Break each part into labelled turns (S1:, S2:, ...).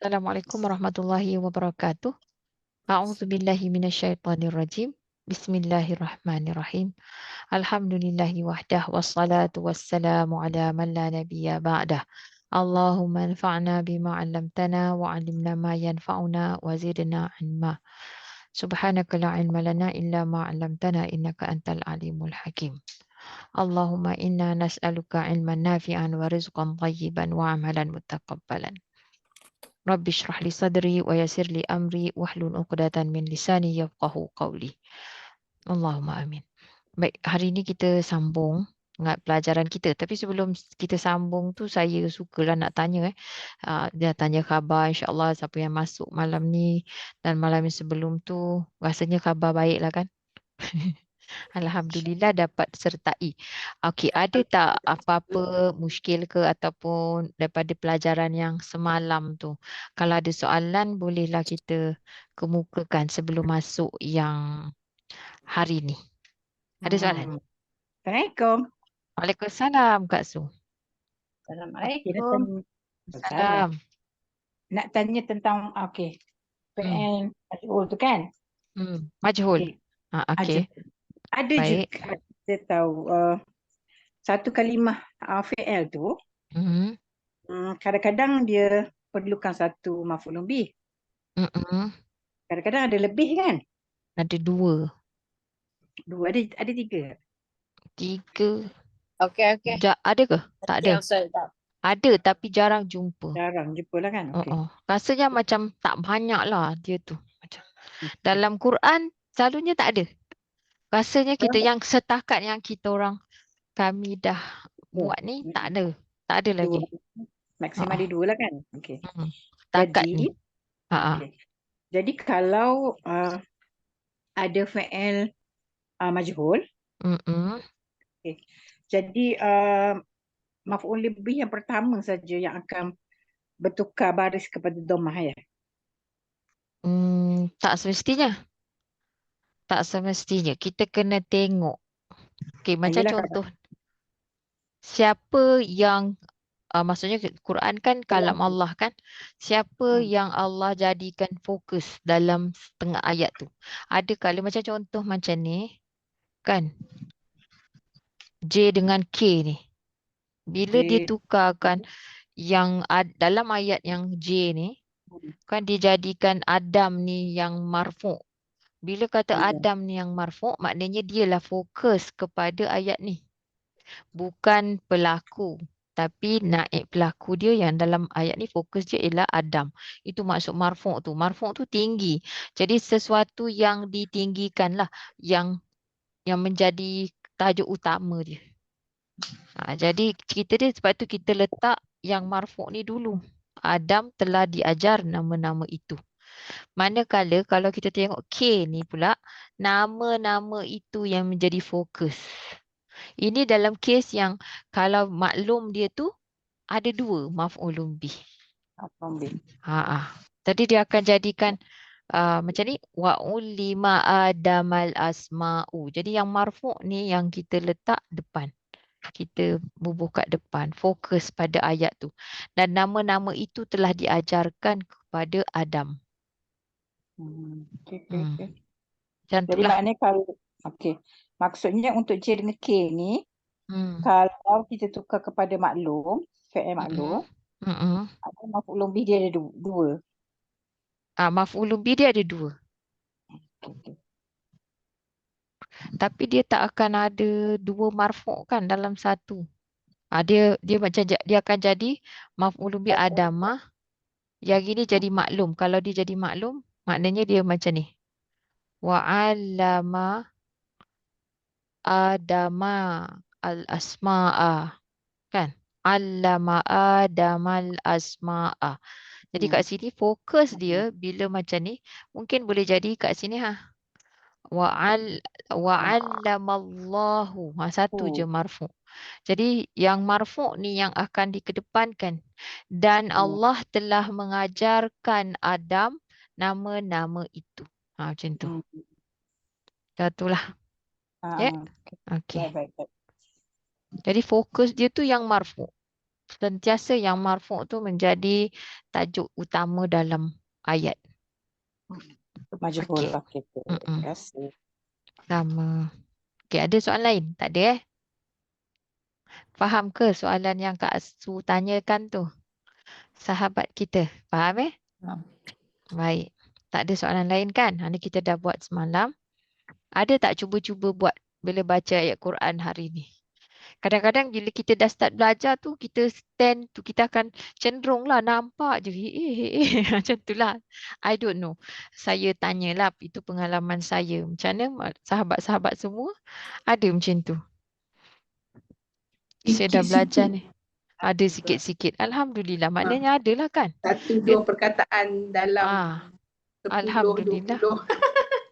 S1: Assalamualaikum warahmatullahi wabarakatuh. A'udzubillahi minasyaitonirrajim. Bismillahirrahmanirrahim. Alhamdulillahi wahdah wassalatu wassalamu ala man la nabiyya ba'dah. Allahumma anfa'na bima 'allamtana wa 'allimna ma yanfa'una wa zidna 'ilma. Subhanaka la 'ilma lana illa ma 'allamtana innaka antal alimul hakim. Allahumma inna nas'aluka 'ilman nafi'an wa rizqan thayyiban wa 'amalan mutaqabbalan. Rabbi shrah li sadri wa yassir li amri wahlul 'uqdatan min lisani yafqahu qawli. Allahumma amin. Baik, hari ini kita sambung dengan pelajaran kita. Tapi sebelum kita sambung tu saya sukalah nak tanya dia tanya khabar insya-Allah siapa yang masuk malam ni dan malam yang sebelum tu rasanya khabar baiklah kan? Alhamdulillah dapat sertai. Okey, ada tak apa-apa muskil ke ataupun daripada pelajaran yang semalam tu? Kalau ada soalan bolehlah kita kemukakan sebelum masuk yang hari ni. Ada soalan?
S2: Assalamualaikum.
S1: Waalaikumsalam Kak Su.
S2: Assalamualaikum.
S1: Salam.
S2: Nak tanya tentang PN majhul tu kan?
S1: Majhul.
S2: Okey.
S1: Okey.
S2: Ada
S1: Baik.
S2: juga kita tahu satu kalimah fi'il tu kadang-kadang dia perlukan satu maf'ulun bih. Kadang-kadang ada lebih kan?
S1: Ada dua.
S2: Ada tiga.
S1: Tiga.
S3: Okey.
S1: Ada ke? Tak ada. Ada tapi jarang jumpa.
S2: Jarang jumpa lah kan? Okey.
S1: Rasanya macam tak banyak lah dia tu. Macam dalam Quran selalunya tak ada. Rasanya kita yang setakat yang kami dah buat ni tak ada. Tak ada lagi.
S2: Maksimum ada dua lah kan? Okey.
S1: Setakat ni.
S2: Okay. Jadi kalau ada fi'il majhul. Okay. Jadi maf'ul lebih yang pertama saja yang akan bertukar baris kepada dhammah ya.
S1: Tak semestinya. Tak semestinya. Kita kena tengok. Okey, macam contoh. Siapa yang maksudnya Quran kan kalam Allah kan. Siapa yang Allah jadikan fokus dalam setengah ayat tu. Ada kali macam contoh macam ni kan. J dengan K ni. Bila dia tukarkan yang dalam ayat yang J ni kan dijadikan Adam ni yang marfu'. Bila kata Adam ni yang marfu', maknanya dialah fokus kepada ayat ni. Bukan pelaku. Tapi naib pelaku dia yang dalam ayat ni fokus dia ialah Adam. Itu maksud marfu' tu. Marfu' tu tinggi. Jadi sesuatu yang ditinggikan lah. Yang menjadi tajuk utama dia. Jadi sebab tu kita letak yang marfu' ni dulu. Adam telah diajar nama-nama itu. Manakala kalau kita tengok K ni pula, nama-nama itu yang menjadi fokus. Ini dalam kes yang kalau maklum dia tu ada dua maf'ulun bih. Tadi dia akan jadikan macam ni wa ulima adamal asma'u. Jadi yang marfu' ni yang kita letak depan. Kita bubuh kat depan, fokus pada ayat tu. Dan nama-nama itu telah diajarkan kepada Adam.
S2: Jadi maknanya kalau maksudnya untuk J dengan K ni kalau kita tukar kepada maklum, fi'il maklum, ada maf'ulun bih dia ada dua.
S1: Maf'ulun bih dia ada dua. Tapi dia tak akan ada dua marfu' kan dalam satu. Dia macam dia akan jadi maf'ulun bih Adamah. Yang ini jadi maklum. Kalau dia jadi maklum, maknanya dia macam ni. Wa 'allama Adama al-asma'a. Kan? 'Allama Adamal asma'a. Jadi kat sini fokus dia bila macam ni, mungkin boleh jadi kat sini wa 'allamallahu. Satu je marfu'. Jadi yang marfu' ni yang akan dikedepankan. Dan Allah telah mengajarkan Adam nama-nama itu. Macam tu. Itulah. Ya. Okey. Jadi fokus dia tu yang marfu'. sentiasa yang marfu' tu menjadi tajuk utama dalam ayat.
S2: Majhul.
S1: Okey.
S2: Okey.
S1: Mm-mm.
S2: Terima kasih.
S1: Sama. Okey, ada soalan lain? Tak ada Faham ke soalan yang Kak Su tanyakan tu? Sahabat kita. Faham
S2: Ha.
S1: Baik. Tak ada soalan lain kan? Ini kita dah buat semalam. Ada tak cuba-cuba buat bila baca ayat Quran hari ni? Kadang-kadang bila kita dah start belajar tu, kita stand tu, kita akan cenderung lah nampak je. Macam tu lah. I don't know. Saya tanyalah, itu pengalaman saya. Macam mana sahabat-sahabat semua ada macam tu? Saya dah belajar
S3: Sikit-sikit
S1: ni. Ada
S3: juga.
S1: sikit-sikit. Alhamdulillah.
S3: Ha.
S1: Maknanya adalah kan?
S3: Satu
S1: Dia,
S3: dua perkataan dalam
S1: ah,
S3: 10,
S1: Alhamdulillah.
S3: 20.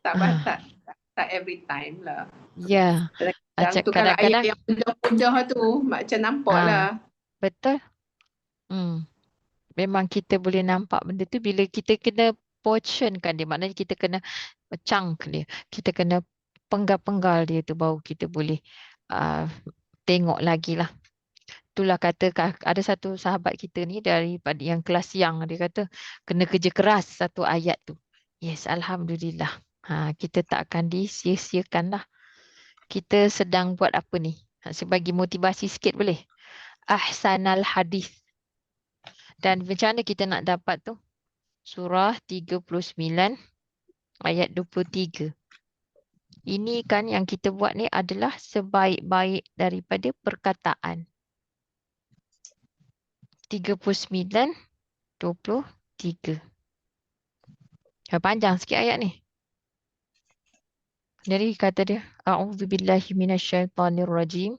S3: tak,
S1: Ah,
S3: tak every time lah.
S1: ya.
S3: Kadang-kadang
S1: Macam
S3: tu kalau ayat
S1: kadang-kadang.
S3: yang mudah-mudah tu macam nampak lah.
S1: Betul. Hmm. Memang kita boleh nampak benda tu bila kita kena portionkan dia. Maknanya kita kena chunk dia. Kita kena penggal-penggal dia tu baru kita boleh uh, tengok lagi lah. Itulah kata ada satu sahabat kita ni daripada yang kelas siang, dia kata kena kerja keras satu ayat tu. Yes, Alhamdulillah. Kita tak akan disia-siakan lah. Kita sedang buat apa ni? Sebagai motivasi sikit boleh? Ahsanal hadis. Dan macam mana kita nak dapat tu? Surah 39 ayat 23. Ini kan yang kita buat ni adalah sebaik-baik daripada perkataan. 39, 23. Panjang sikit ayat ni. Jadi kata dia, A'udzubillahi minasyaitonirrajim.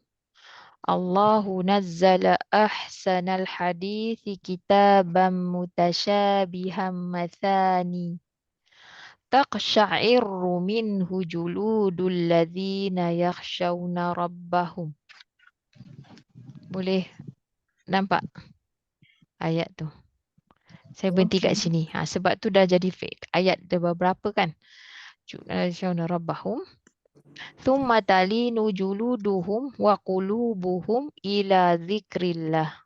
S1: Allahu nazzala ahsanal hadithi kitaban mutasyabihan mathani. Taqsha'irru minhu juludul ladzina yakhshawna rabbahum. Boleh nampak ayat tu? Saya berhenti kat sini. Sebab tu dah jadi fake. Ayat dah berapa kan? Yakhshawna rabbahum. Thumma talinu juluduhum wa qulubuhum ila dzikrillah.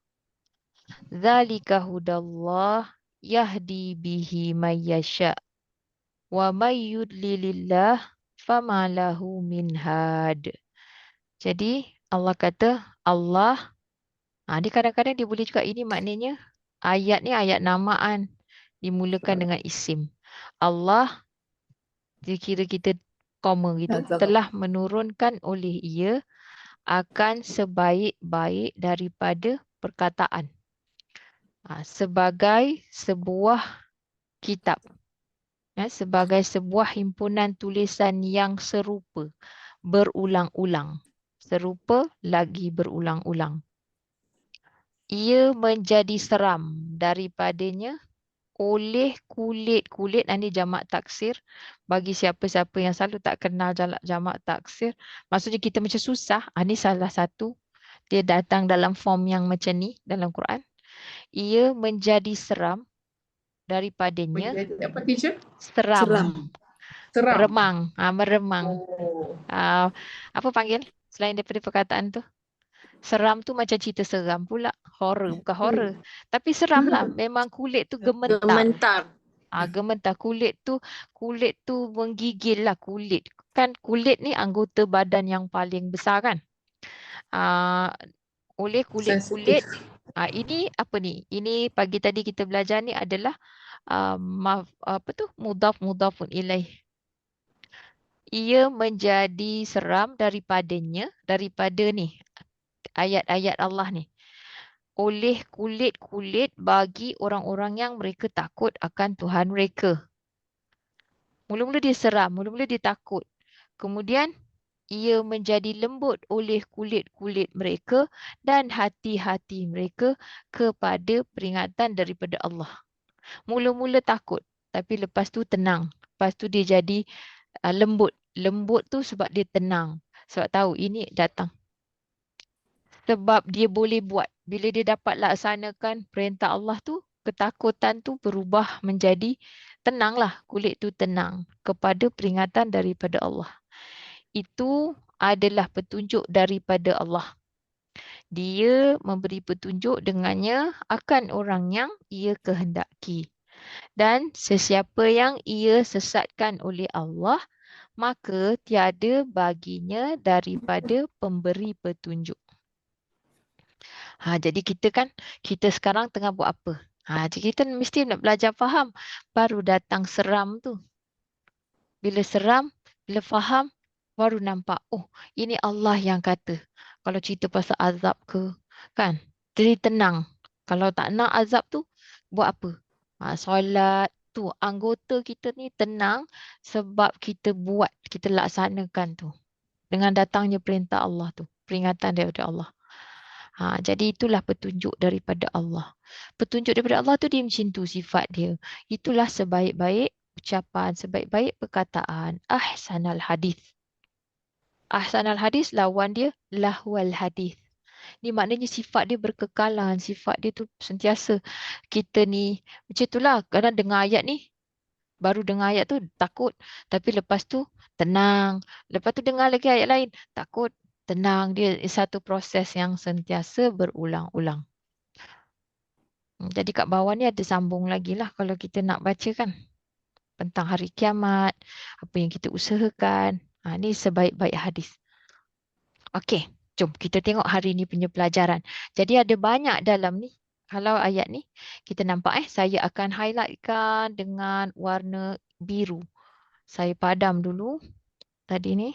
S1: Dzalika hudallah yahdi bihi may yasha. Wa may yudlilillah fama lahu min had. Jadi Allah kata Allah, dia kadang-kadang dia boleh juga ini maknanya ayat ni ayat namaan dimulakan dengan isim. Allah, dikira kita koma gitu, telah menurunkan oleh ia akan sebaik-baik daripada perkataan. Sebagai sebuah kitab. Sebagai sebuah himpunan tulisan yang serupa, berulang-ulang. Serupa lagi berulang-ulang. Ia menjadi seram daripadanya oleh kulit-kulit. Ini jamak taksir. Bagi siapa-siapa yang selalu tak kenal jamak taksir, maksudnya kita macam susah. Ini salah satu. Dia datang dalam form yang macam ni dalam Quran. Ia menjadi seram daripadanya.
S3: Menjadi apa, teacher?
S1: Seram.
S3: Seram.
S1: Meremang.
S3: Oh.
S1: Apa panggil selain daripada perkataan tu? Seram tu macam cerita seram pula. Horror, bukan horror. Tapi seram lah. Memang kulit tu gementar. Gementar. Kulit tu menggigil lah kulit. Kan kulit ni anggota badan yang paling besar kan? Oleh kulit-kulit. Ini apa ni? Ini pagi tadi kita belajar ni adalah mudhaf-mudhafun ilaih. Ia menjadi seram daripadanya, daripada ni ayat-ayat Allah ni, oleh kulit-kulit bagi orang-orang yang mereka takut akan Tuhan mereka. Mula-mula dia seram, mula-mula dia takut. Kemudian ia menjadi lembut oleh kulit-kulit mereka dan hati-hati mereka kepada peringatan daripada Allah. Mula-mula takut, tapi lepas tu tenang. Lepas tu dia jadi lembut. Lembut tu sebab dia tenang. Sebab tahu ini datang. Sebab dia boleh buat. Bila dia dapat laksanakan perintah Allah tu, ketakutan tu berubah menjadi tenanglah. Kulit tu tenang kepada peringatan daripada Allah. Itu adalah petunjuk daripada Allah. Dia memberi petunjuk dengannya akan orang yang ia kehendaki. Dan sesiapa yang ia sesatkan oleh Allah, maka tiada baginya daripada pemberi petunjuk. Jadi kita sekarang tengah buat apa? Jadi kita mesti nak belajar faham. Baru datang seram tu. Bila seram, bila faham, baru nampak, oh, ini Allah yang kata. Kalau cerita pasal azab ke, kan? Jadi tenang. Kalau tak nak azab tu, buat apa? Solat tu, anggota kita ni tenang sebab kita buat, kita laksanakan tu. Dengan datangnya perintah Allah tu, peringatan daripada Allah. Jadi itulah petunjuk daripada Allah. Petunjuk daripada Allah tu dia macam tu sifat dia. Itulah sebaik-baik ucapan, sebaik-baik perkataan. Ahsanal hadis. Ahsanal hadis lawan dia lahwal hadis. Ni maknanya sifat dia berkekalan, sifat dia tu sentiasa. Kita ni macam itulah, kadang dengar ayat ni, baru dengar ayat tu takut, tapi lepas tu tenang. Lepas tu dengar lagi ayat lain, takut, tenang. Dia satu proses yang sentiasa berulang-ulang. Jadi kat bawah ni ada sambung lagi lah kalau kita nak baca kan. Tentang hari kiamat, apa yang kita usahakan. Ni sebaik-baik hadis. Okey, jom kita tengok hari ni punya pelajaran. Jadi ada banyak dalam ni. Kalau ayat ni, kita nampak saya akan highlightkan dengan warna biru. Saya padam dulu tadi ni.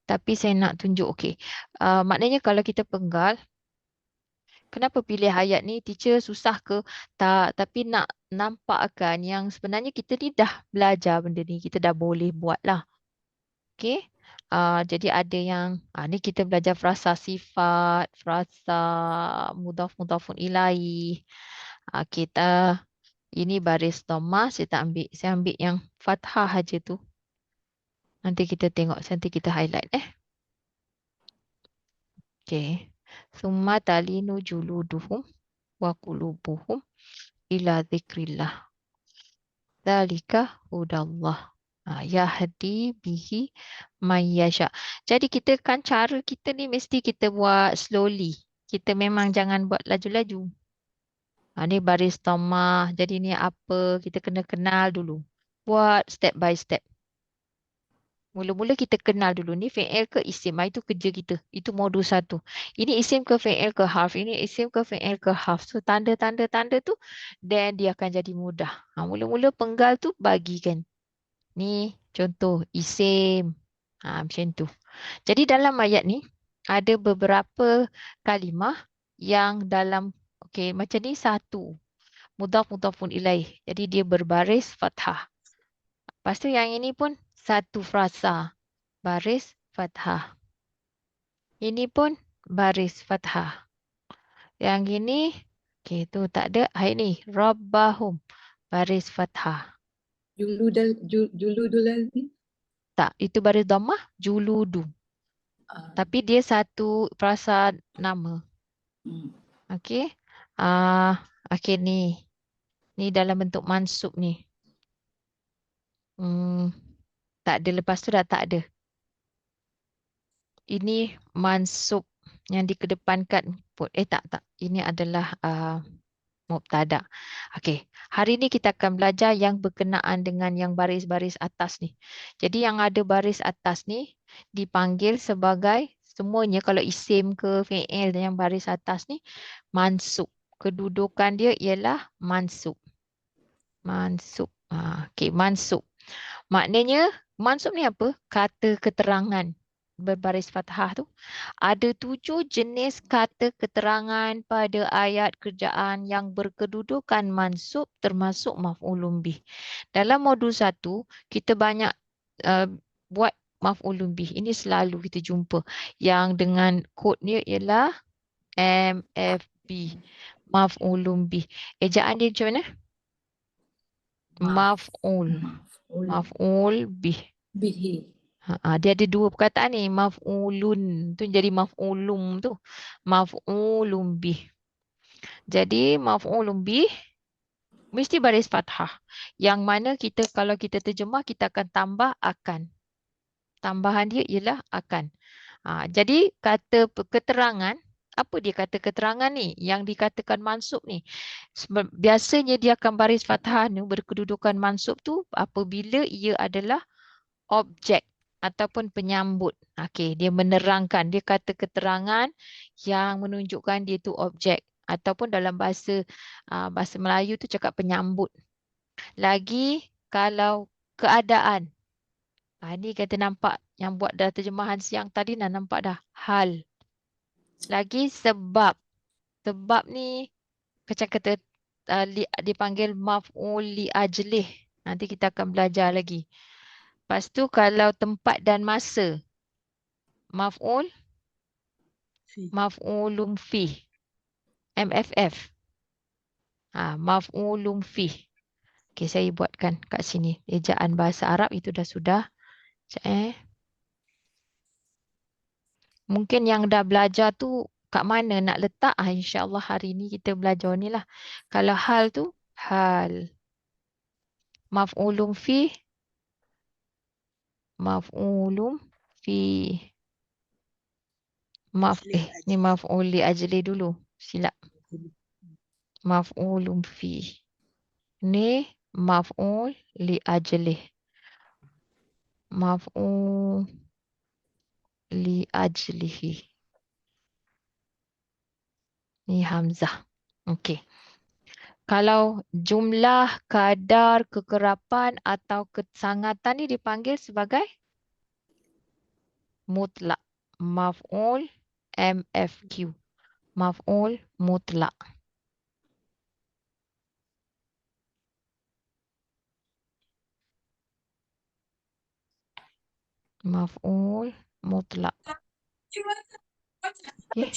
S1: Tapi saya nak tunjuk, okey. Maknanya kalau kita penggal, kenapa pilih ayat ni? Teacher susah ke? Tak, tapi nak nampakkan yang sebenarnya kita ni dah belajar benda ni. Kita dah boleh buat lah. Okey. Jadi ada yang, ni kita belajar frasa sifat, frasa mudhaf-mudhafun ilaih. Kita, ini baris dhamma, saya ambil yang fathah aja tu. Nanti kita tengok, nanti kita highlight. Okey. Summa talinu juluduhum wa qulubuhum ila dzikrillah. Dzalika hudallah. Yahdi bihi mayyasha. Jadi kita kan cara kita ni mesti kita buat slowly. Kita memang jangan buat laju-laju. Ni baris dhamma. Jadi ni apa? Kita kena kenal dulu. Buat step by step. Mula-mula kita kenal dulu ni fi'il ke isim. Itu kerja kita. Itu modul 1. Ini isim ke fi'il ke harf. Ini isim ke fi'il ke harf. So tanda-tanda tu then dia akan jadi mudah. Mula-mula penggal tu bagikan. Ni contoh isim. Macam tu. Jadi dalam ayat ni ada beberapa kalimah yang dalam macam ni satu. Mudhaf-mudhafun ilaih. Jadi dia berbaris fathah. Lepas tu yang ini pun satu frasa. Baris fathah. Ini pun baris fathah. Yang ini tu tak ada. Ini Rabbahum. Baris fathah.
S3: Juludul ni?
S1: Tak, itu baris dhammah juludu. Tapi dia satu frasa nama. Okey. Okey ni. Ni dalam bentuk mansub ni. Tak ada, lepas tu dah tak ada. Ini mansub yang dikedepankan. Tak. Ini adalah mubtada. Okey. Hari ni kita akan belajar yang berkenaan dengan yang baris-baris atas ni. Jadi yang ada baris atas ni dipanggil sebagai semuanya kalau isim ke fi'il yang baris atas ni mansub. Kedudukan dia ialah mansub. Mansub. Okey, mansub. Maknanya mansub ni apa? Kata keterangan berbaris fathah tu. Ada 7 jenis kata keterangan pada ayat kerjaan yang berkedudukan mansub termasuk maf'ulun bih. Dalam modul 1 kita banyak buat maf'ulun bih. Ini selalu kita jumpa. Yang dengan kodnya ialah MFB. Maf'ulun bih. Ejaan dia macam mana? Maf'ul. Maf'ul bih.
S3: Bihi.
S1: Dia ada 2 perkataan ni. Maf'ulun. Tu jadi maf'ulum tu. Maf'ulum bih. Jadi maf'ulum bih mesti baris fathah. Yang mana kita kalau kita terjemah kita akan tambah akan. Tambahan dia ialah akan. Jadi kata keterangan Apa dia kata keterangan ni? Yang dikatakan mansub ni. Biasanya dia akan baris fathah ni berkedudukan mansub tu apabila ia adalah objek ataupun penyambut. Okey, dia menerangkan, dia kata keterangan yang menunjukkan dia tu objek ataupun dalam bahasa Melayu tu cakap penyambut. Lagi kalau keadaan. Ni kata nampak yang buat dah terjemahan siang tadi dah nampak dah. Hal. Lagi sebab. Sebab ni macam kata dipanggil maf'ul li ajlih. Nanti kita akan belajar lagi. Lepas tu kalau tempat dan masa. Maf'ul. Maf'ulum fi. MFF. Maf'ulum fi. Okay, saya buatkan kat sini. Ejaan bahasa Arab itu dah sudah. Sekejap Mungkin yang dah belajar tu kat mana nak letak. InsyaAllah hari ni kita belajar ni lah. Kalau hal tu, hal. Maf'ulum fi. Maf'ulum fi. Ni maf'ul li ajli dulu. Silap. Maf'ulum fi. Ni maf'ul li ajli. Maf'ul li ajlihi. Ni hamzah. Okey. Kalau jumlah, kadar, kekerapan atau kesangatan ni dipanggil sebagai mutlak. Maf'ul MFQ. Maf'ul mutlak. Maf'ul mutlak. Okay.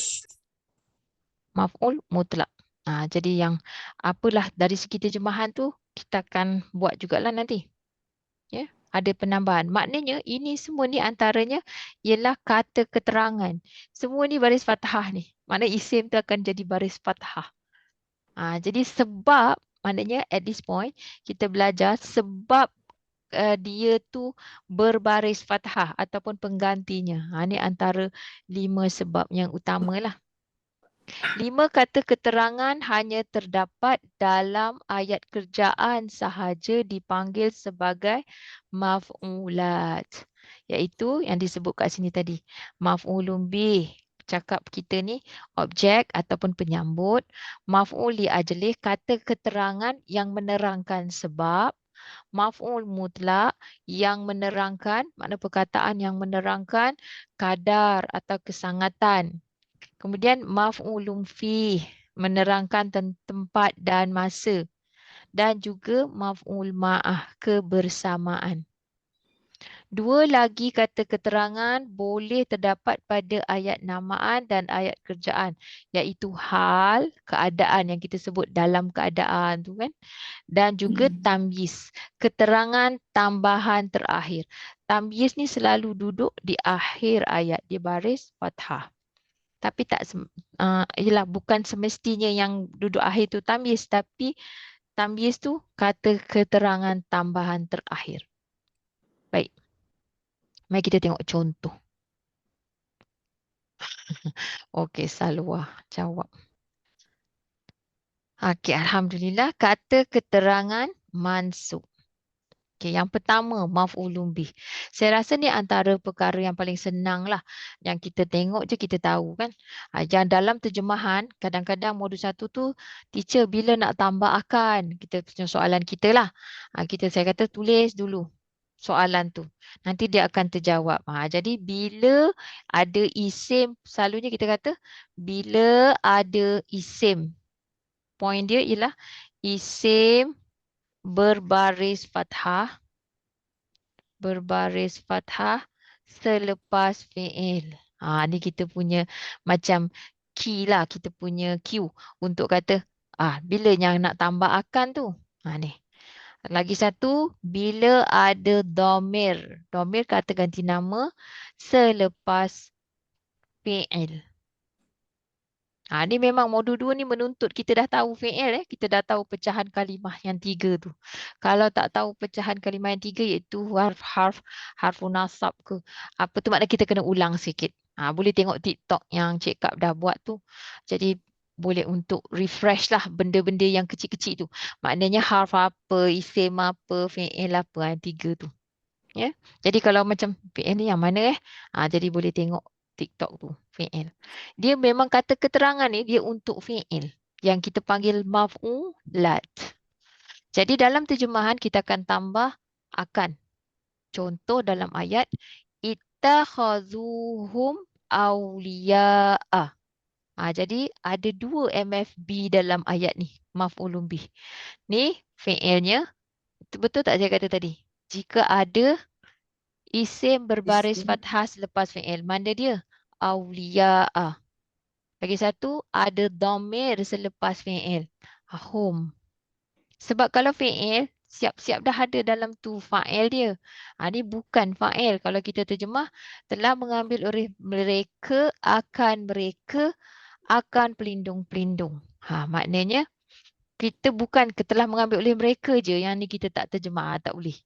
S1: Maf'ul mutlak. Jadi yang apalah dari segi terjemahan tu kita akan buat jugalah nanti. Ya, ada penambahan. Maknanya ini semua ni antaranya ialah kata keterangan. Semua ni baris fathah ni. Maknanya isim tu akan jadi baris fathah. Jadi sebab maknanya at this point kita belajar sebab dia tu berbaris fathah ataupun penggantinya. Ini antara 5 sebab yang utamalah. 5 kata keterangan hanya terdapat dalam ayat kerjaan sahaja dipanggil sebagai maf'ulat. Iaitu yang disebut kat sini tadi. Maf'ulun bih. Cakap kita ni objek ataupun penyambut. Maf'ul li ajlih kata keterangan yang menerangkan sebab. Maf'ul mutlak yang menerangkan, makna perkataan yang menerangkan kadar atau kesangatan. Kemudian maf'ulun fi menerangkan tempat dan masa dan juga maf'ul ma'ah kebersamaan. 2 lagi kata keterangan boleh terdapat pada ayat namaan dan ayat kerjaan iaitu hal, keadaan yang kita sebut dalam keadaan tu kan, dan juga tamyiz, keterangan tambahan terakhir. Tamyiz ni selalu duduk di akhir ayat, di baris fathah. Tapi ialah bukan semestinya yang duduk akhir tu tamyiz, tapi tamyiz tu kata keterangan tambahan terakhir. Baik. Mari kita tengok contoh. Okey, Salwa jawab. Okey, alhamdulillah kata keterangan mansub. Okay, yang pertama, maf'ulun bih. Saya rasa ni antara perkara yang paling senang lah. Yang kita tengok je kita tahu kan. Yang dalam terjemahan, kadang-kadang modul 1 tu, teacher bila nak tambah akan. Kita punya soalan kita lah. Saya kata tulis dulu soalan tu. Nanti dia akan terjawab. Jadi bila ada isim, selalunya kita kata bila ada isim. Poin dia ialah isim berbaris fathah selepas fi'il. Ni kita punya macam key lah, kita punya cue untuk kata bila yang nak tambah akan tu. Ni. Lagi satu, bila ada domir. Domir kata ganti nama selepas fi'il. Ni memang modul 2 ni menuntut kita dah tahu fi'il. Kita dah tahu pecahan kalimah yang 3 tu. Kalau tak tahu pecahan kalimah yang 3 iaitu harfu nasab ke. Apa tu makna kita kena ulang sikit. Boleh tengok TikTok yang Cik Kap dah buat tu. Jadi boleh untuk refresh lah benda-benda yang kecil-kecil tu. Maknanya harf apa, isim apa, fi'il apa, tiga tu. Ya. Jadi kalau macam fi'il ni yang mana jadi boleh tengok TikTok tu, fi'il. Dia memang kata keterangan ni dia untuk fi'il yang kita panggil maf'ulat. Jadi dalam terjemahan kita akan tambah akan. Contoh dalam ayat ittakhazuhum awliya'a. Jadi ada dua MFB dalam ayat ni, maf'ulun bih. Ni fi'ilnya, betul tak saya kata tadi? Jika ada isim berbaris
S2: Isim.
S1: fathah selepas fi'il, mana dia? Awliya'a. Lagi satu, ada dhamir selepas fi'il. Hum. Sebab kalau fi'il, siap-siap dah ada dalam tu fa'il dia. Ni bukan fa'il. Kalau kita terjemah, telah mengambil oleh mereka, akan pelindung-pelindung. Maknanya, kita bukan telah mengambil oleh mereka je. Yang ni kita tak terjemah, tak boleh.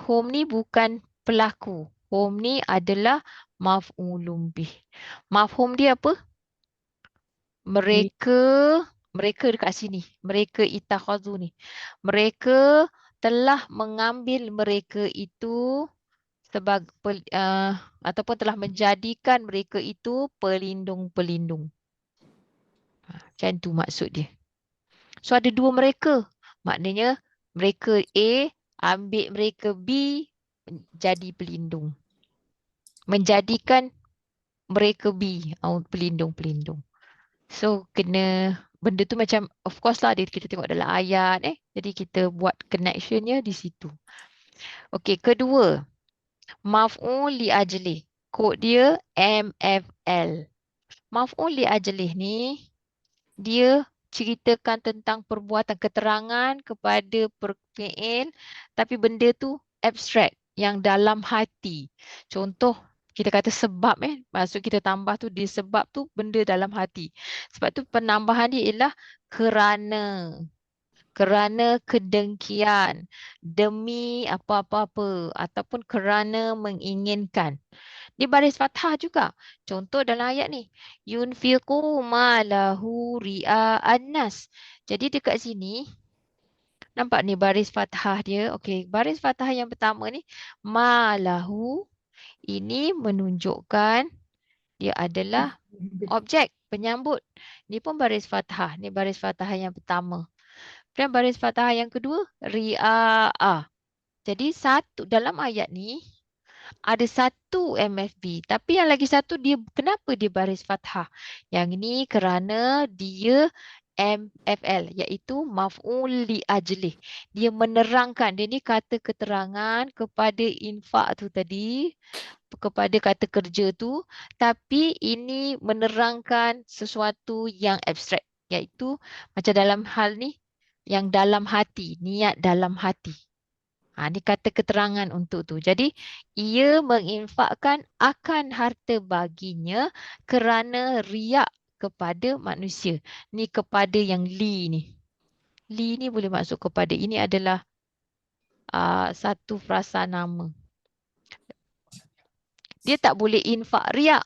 S1: Hum ni bukan pelaku. Hum ni adalah maf'ulun bih. Mafhum dia apa? Mereka dekat sini. Mereka itakhazu ni. Mereka telah mengambil mereka itu sebagai ataupun telah menjadikan mereka itu pelindung-pelindung. Macam tu maksud dia. So ada dua mereka. Maknanya mereka A ambil mereka B jadi pelindung. Menjadikan mereka B pelindung-pelindung. So kena benda tu macam of course lah kita tengok dalam ayat jadi kita buat connectionnya di situ. Okey, kedua, maf'ul li ajlih. Kod dia MFL. Maf'ul li ajlih ni dia ceritakan tentang perbuatan keterangan kepada fi'il tapi benda tu abstrak yang dalam hati. Contoh kita kata sebab maksud kita tambah tu di sebab tu benda dalam hati. Sebab tu penambahan dia ialah kerana kedengkian, demi apa-apa-apa ataupun kerana menginginkan. Dia baris fathah juga. Contoh dalam ayat ni. Yunfiqu ma lahu ria'an nas. Jadi dekat sini, nampak ni baris fathah dia. Okey, baris fathah yang pertama ni. Ma lahu. Ini menunjukkan dia adalah objek penyambut. Ni pun baris fathah. Ni baris fathah yang pertama. Dan baris fathah yang kedua, ria'ah. Jadi satu dalam ayat ni, ada satu MFB. Tapi yang lagi satu dia kenapa dia baris fathah? Yang ini kerana dia MFL iaitu maf'ul li ajlih. Dia menerangkan, dia ni kata keterangan kepada infak tu tadi, kepada kata kerja tu, tapi ini menerangkan sesuatu yang abstrak iaitu macam dalam hal ni yang dalam hati, niat dalam hati. Ini kata keterangan untuk tu. Jadi, ia menginfakkan akan harta baginya kerana riak kepada manusia. Ni kepada yang li ni. Li ni boleh masuk kepada. Ini adalah satu frasa nama. Dia tak boleh infak riak.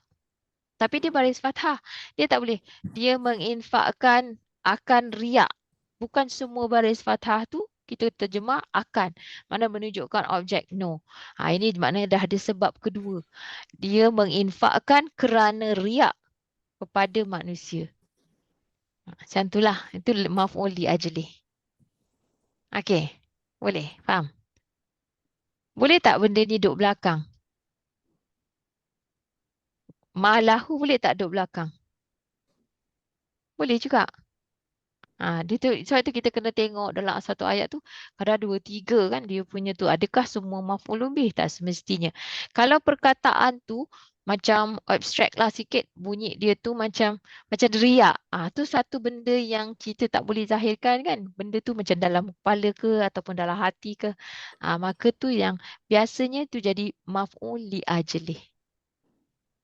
S1: Tapi dia baris fathah. Dia tak boleh. Dia menginfakkan akan riak. Bukan semua baris fathah tu kita terjemah akan. Mana menunjukkan objek. No. Ini maknanya dah ada sebab kedua. Dia menginfakkan kerana riak kepada manusia. Macam itulah. Itu maf'ul li ajlih. Okey. Boleh? Faham? Boleh tak benda ni duduk belakang? Malahu boleh tak duduk belakang? Boleh juga. Sebab tu kita kena tengok dalam satu ayat tu ada 2, 3 kan dia punya tu. Adakah semua maf'ulun bih? Tak semestinya. Kalau perkataan tu macam abstrak lah sikit bunyi dia tu macam riak. Tu satu benda yang kita tak boleh zahirkan kan. Benda tu macam dalam kepala ke ataupun dalam hati ke. Maka tu yang biasanya tu jadi maf'ul li ajlih.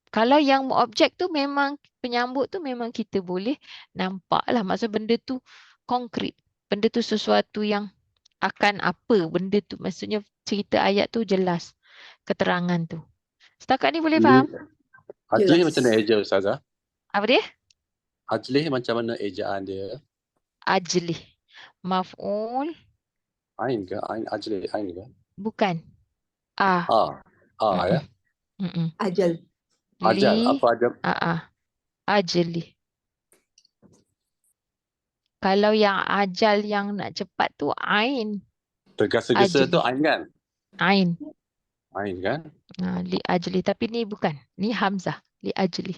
S1: Kalau yang objek tu memang penyambut tu memang kita boleh nampak lah. Maksud benda tu konkret. Benda tu sesuatu yang akan apa. Benda tu maksudnya cerita ayat tu jelas. Keterangan tu. Setakat ni boleh faham?
S4: Ajlih macam mana eja Ustazah?
S1: Apa dia?
S4: Ajlih macam mana ejaan dia?
S1: Ajli. Maf'ul
S4: Ain ke? Ain ajlih ain ke?
S1: bukan. Ah.
S4: Ya.
S1: Mm-mm.
S2: Ajal.
S4: Ajal.
S1: Li.
S4: Apa ajal?
S1: Ajli. Kalau yang ajal yang nak cepat tu ain.
S4: Tergesa-gesa tu
S1: Ajli.
S4: ain kan?
S1: Ain.
S4: Ain kan?
S1: Li ajli. Tapi ni bukan. Ni hamzah. Li ajli.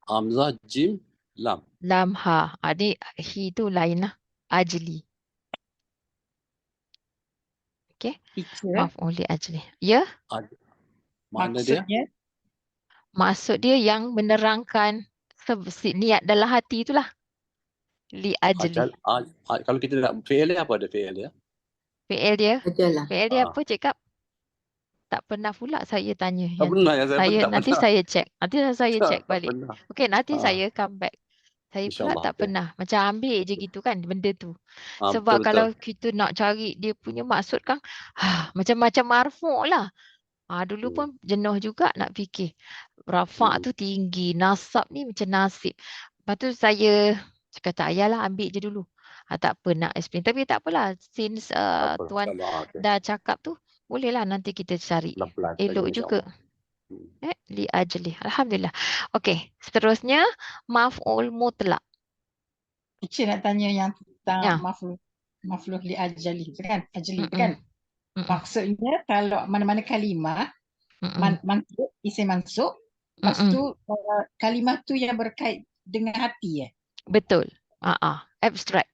S4: Hamzah, jim, lam.
S1: Lam ha. Ni hi tu lain lah. Ajli. Okay.
S2: Teacher,
S1: Maf'ul li ajli. Ya.
S4: Makna dia?
S2: maksudnya
S1: Maksud dia yang menerangkan niat dalam hati itulah. Li ajli.
S4: Ajal. Kalau kita nak fi'il dia, apa ada fi'il dia?
S1: PL dia.
S2: ajal lah.
S1: PL dia apa cakap? Tak pernah pula saya tanya.
S4: Tak pernah ya, saya pun tak
S1: Nanti
S4: pernah.
S1: saya cek. Nanti saya cek
S4: Tak
S1: balik.
S4: pernah.
S1: Okey, nanti
S4: Ah.
S1: saya come back. Saya pula
S4: InsyaAllah.
S1: tak pernah. Macam ambil je gitu kan benda tu.
S4: Betul,
S1: Sebab
S4: betul.
S1: kalau kita nak cari dia punya maksud kan, macam-macam marfu' lah. Dulu pun jenuh juga nak fikir. Rafa' tu tinggi, nasab ni macam nasib. Lepas tu saya cakap tak payahlah, ambil je dulu. Tak apa nak explain. Tapi tak apalah, since
S4: Apa,
S1: Tuan
S4: InsyaAllah. Okay.
S1: dah cakap tu, bolehlah nanti kita cari.
S4: Pelan-pelan saja,
S1: Elok juga.
S4: insyaAllah.
S1: Li ajli. Alhamdulillah. Okey, seterusnya maf'ul mutlak.
S2: teacher nak tanya yang
S1: Ya.
S2: tentang mafluh li ajali tu kan? Ajli tu
S1: Mm-mm.
S2: kan?
S1: Mm-mm.
S2: Maksudnya kalau mana-mana kalimah
S1: Mm-mm.
S2: mansub, isim mansub, lepas
S1: Mm-mm.
S2: tu kalimah tu yang berkait dengan hati ya.
S1: Betul. Abstract.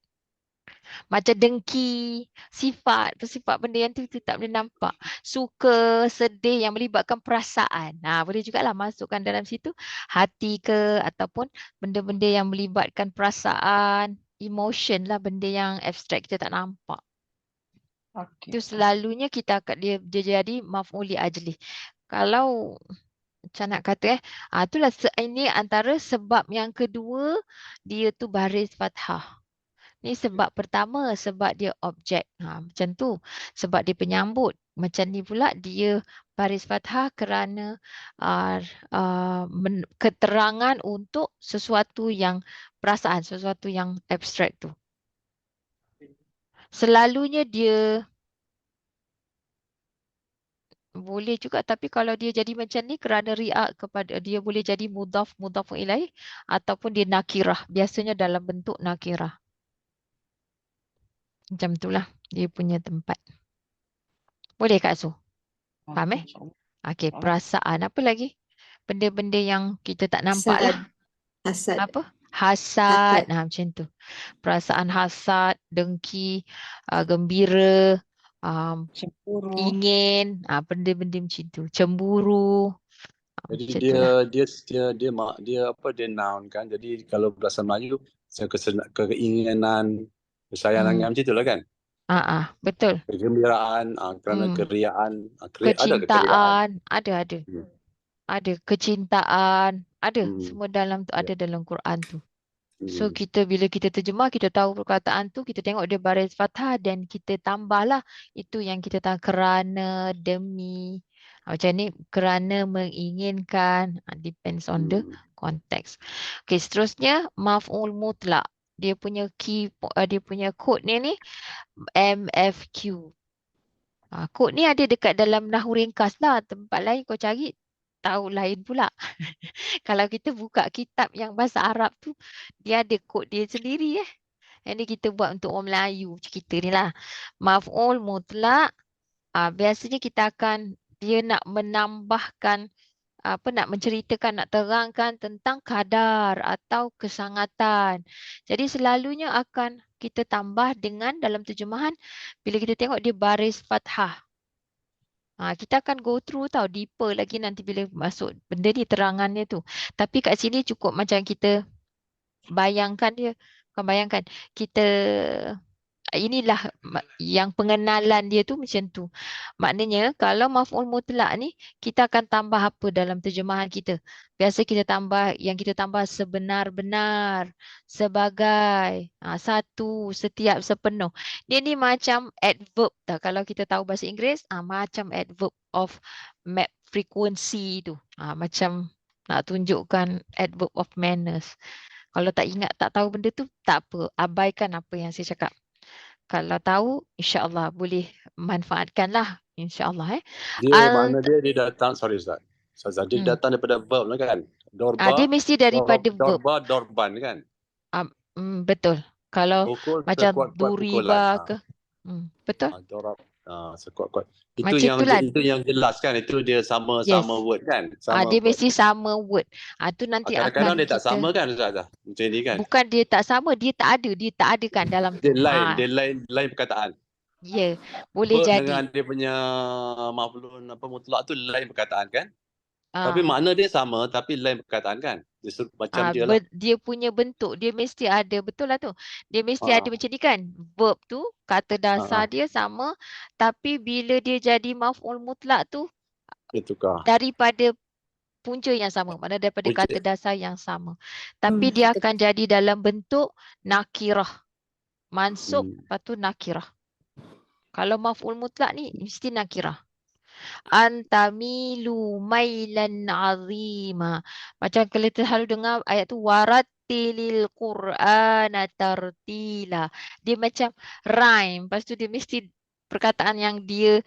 S1: Macam dengki, sifat benda yang tu kita tak boleh nampak. Suka, sedih yang melibatkan perasaan. Boleh jugalah masukkan dalam situ hati ke ataupun benda-benda yang melibatkan perasaan, emotion lah, benda yang abstract kita tak nampak.
S2: Okey.
S1: Itu selalunya kita akan dia jadi maf'ul li ajli. Kalau macam nak kata itulah ini antara sebab yang kedua dia tu baris fathah. Ni sebab pertama sebab dia objek. Macam tu. Sebab dia penyambut. Macam ni pula dia baris fathah kerana keterangan untuk sesuatu yang perasaan, sesuatu yang abstrak tu. Selalunya dia boleh juga, tapi kalau dia jadi macam ni kerana riak kepada dia, boleh jadi mudhaf ilaih ataupun dia nakirah. Biasanya dalam bentuk nakirah. Macam itulah dia punya tempat. Boleh Kak Su? Faham Okey, perasaan. Apa lagi? Benda-benda yang kita tak nampak lah.
S2: Hasad.
S1: Apa? Hasad. Macam tu. Perasaan hasad, dengki, gembira,
S2: Cemburu.
S1: ingin, benda-benda macam tu. Cemburu.
S4: Jadi
S1: Macam itulah.
S4: dia noun kan. Jadi kalau bahasa Melayu keinginan, kesayangan macam itulah kan.
S1: Betul.
S4: Kegembiraan, kerana keriaan, ada keriaan.
S1: Kecintaan, ada. Ada kecintaan, ada. Semua dalam tu ada dalam Quran tu. So bila kita terjemah, kita tahu perkataan tu, kita tengok dia baris fathah dan kita tambahlah itu yang kita tahu, kerana, demi. Macam ni, kerana, menginginkan. Depends on the context. Okay, seterusnya maf'ul mutlak. Dia punya dia punya kod ni MFQ. Kod ni ada dekat dalam Nahwu Ringkas lah. Tempat lain kau cari tahu lain pula. Kalau kita buka kitab yang bahasa Arab tu, dia ada kod dia sendiri Ini kita buat untuk orang Melayu cerita ni lah. Maf'ul mutlak. Biasanya kita akan dia nak menambahkan nak menceritakan, nak terangkan tentang kadar atau kesangatan. Jadi selalunya akan kita tambah dengan dalam terjemahan bila kita tengok dia baris fathah. Kita akan go through deeper lagi nanti bila masuk benda ni, terangannya tu. Tapi kat sini cukup macam kita bayangkan dia. Bukan bayangkan. Inilah yang pengenalan dia tu macam tu. Maknanya kalau maf'ul mutlak ni, kita akan tambah apa dalam terjemahan kita. Biasa kita tambah, yang kita tambah sebenar-benar, sebagai, satu, setiap, sepenuh. Dia ni macam adverb dah. Kalau kita tahu bahasa Inggeris, macam adverb of map frequency tu. Macam nak tunjukkan adverb of manners. Kalau tak ingat, tak tahu benda tu, tak apa. Abaikan apa yang saya cakap. Kalau tahu, insya-Allah boleh manfaatkanlah. Insya-Allah.
S4: Dia makna dia datang, sorry Ustaz. Dia datang daripada verb lah kan.
S1: Dia mesti daripada verb.
S4: Dorba, dorban kan.
S1: Betul. Kalau
S4: Pukul,
S1: macam
S4: sekuat-kuat
S1: duriba
S4: pukulan.
S1: ke. Betul.
S4: Dorab, sekuat-kuat. Itu
S1: Macam
S4: yang
S1: itulah.
S4: itu yang jelas kan. Itu dia sama
S1: Yes.
S4: word kan. Sama
S1: Dia
S4: word.
S1: mesti sama word. Tu nanti
S4: Kadang-kadang
S1: akan
S4: dia tak sama kan Ustaz? Macam ni kan.
S1: Bukan dia tak sama, dia tak ada. Dia tak ada kan dalam tu.
S4: Dia lain perkataan.
S1: Ya, boleh
S4: Verb
S1: jadi.
S4: dengan dia punya maf'ulun mutlak tu lain perkataan kan.
S1: Ah.
S4: Tapi makna dia sama tapi lain perkataan kan. Dia macam dia lah.
S1: Dia punya bentuk, dia mesti ada. Betul lah tu. Dia mesti ada macam ni kan. Verb tu, kata dasar dia sama. Tapi bila dia jadi maf'ul mutlak tu,
S4: dia tukar.
S1: Daripada punca yang sama. Maknanya daripada kata dasar yang sama. Tapi dia akan jadi dalam bentuk nakirah. Mansub, lepas tu nakirah. Kalau maf'ul mutlak ni, mesti nakirah. Antamilu mailan azima. Macam kita selalu dengar ayat tu, warattilil Qur'ana tartila. Dia macam rhyme. Lepas tu dia mesti perkataan yang dia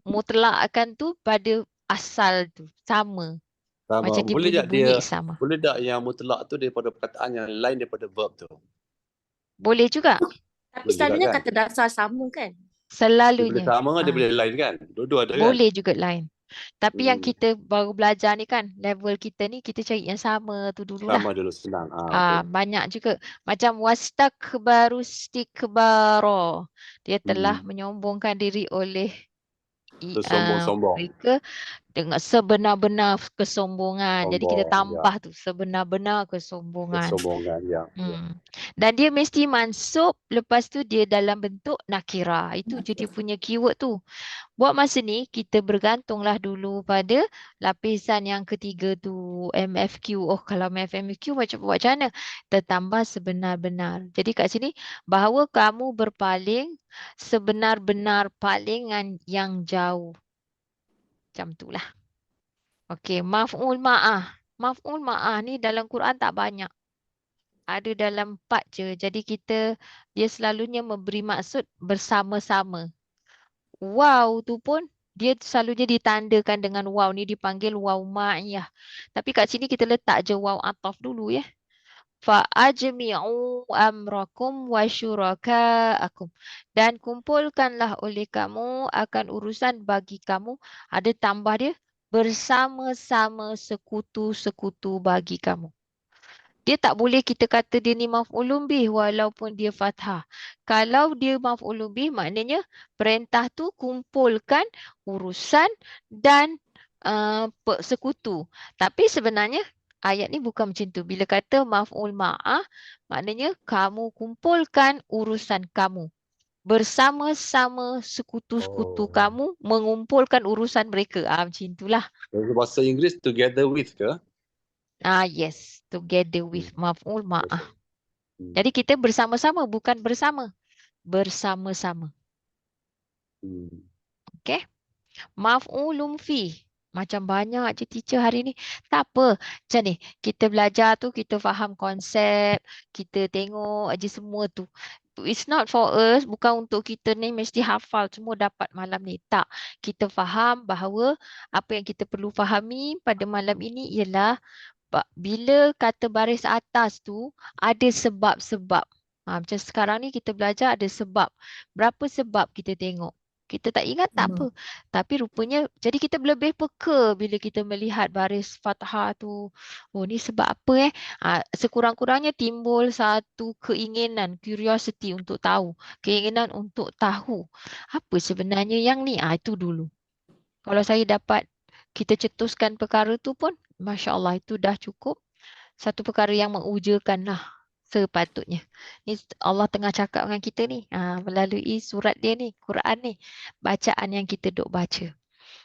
S1: mutlakkan tu pada asal tu. Sama. Macam dia
S4: Boleh
S1: punya
S4: tak
S1: bunyi sama.
S4: Boleh tak yang mutlak tu daripada perkataan yang lain daripada verb tu?
S1: Boleh juga.
S5: Tapi selalunya kata dasar sama kan?
S1: Selalunya.
S4: Dia boleh sama, dia boleh lain kan? Dua-dua ada kan?
S1: Boleh juga lain. Tapi yang kita baru belajar ni kan, level kita ni, kita cari yang sama tu dulu lah.
S4: Sama dulu, senang.
S1: Banyak juga. Macam wastakbaru istikbara. Dia telah menyombongkan diri oleh
S4: Bersombong-sombong.
S1: mereka dengan sebenar-benar kesombongan. Jadi kita tambah tu, sebenar-benar kesombongan.
S4: Kesombongan, ya.
S1: Dan dia mesti mansub, lepas tu dia dalam bentuk nakira. Itu je dia punya keyword tu. Buat masa ni, kita bergantunglah dulu pada lapisan yang ketiga tu, MFQ. Oh, kalau MFQ macam mana? Tertambah sebenar-benar. Jadi kat sini, bahawa kamu berpaling sebenar-benar palingan yang jauh. Macam tu lah. Okey, maf'ul ma'ah. Maf'ul ma'ah ni dalam Quran tak banyak. Ada dalam 4 je. Jadi dia selalunya memberi maksud bersama-sama. Waw tu pun dia selalunya ditandakan dengan waw ni, dipanggil waw ma'iyah. Tapi kat sini kita letak je waw ataf dulu ya. Fa ajmi'u amrakum wa syuraka'akum. Dan kumpulkanlah oleh kamu akan urusan bagi kamu, ada tambah dia, bersama-sama sekutu-sekutu bagi kamu. Dia tak boleh kita kata dia ni maf'ulun bih walaupun dia fathah. Kalau dia maf'ulun bih maknanya perintah tu kumpulkan urusan dan sekutu. Tapi sebenarnya ayat ni bukan macam tu. Bila kata maf'ul ma'ah maknanya kamu kumpulkan urusan kamu. Bersama-sama sekutu-sekutu kamu mengumpulkan urusan mereka. Macam itulah.
S4: Bahasa Inggeris together with ke?
S1: Yes, together with maf'ul ma'ah. Jadi kita bersama-sama, bukan bersama. Bersama-sama. Okay. Maf'ulun fi. Macam banyak je teacher hari ni. Tak apa. Macam ni, kita belajar tu, kita faham konsep, kita tengok aja semua tu. It's not for us, bukan untuk kita ni mesti hafal semua dapat malam ni. Tak. Kita faham bahawa apa yang kita perlu fahami pada malam ini ialah bila kata baris atas tu ada sebab-sebab. Macam sekarang ni kita belajar ada sebab. Berapa sebab kita tengok? Kita tak ingat tak apa. Tapi rupanya jadi kita lebih peka bila kita melihat baris fathah tu. Oh ni sebab apa sekurang-kurangnya timbul satu keinginan, curiosity untuk tahu. Keinginan untuk tahu. Apa sebenarnya yang ni? Itu dulu. Kalau saya dapat kita cetuskan perkara tu pun, Masya Allah itu dah cukup. Satu perkara yang mengujakan lah sepatutnya. Ni Allah tengah cakap dengan kita ni. Melalui surat dia ni, Quran ni. Bacaan yang kita duk baca.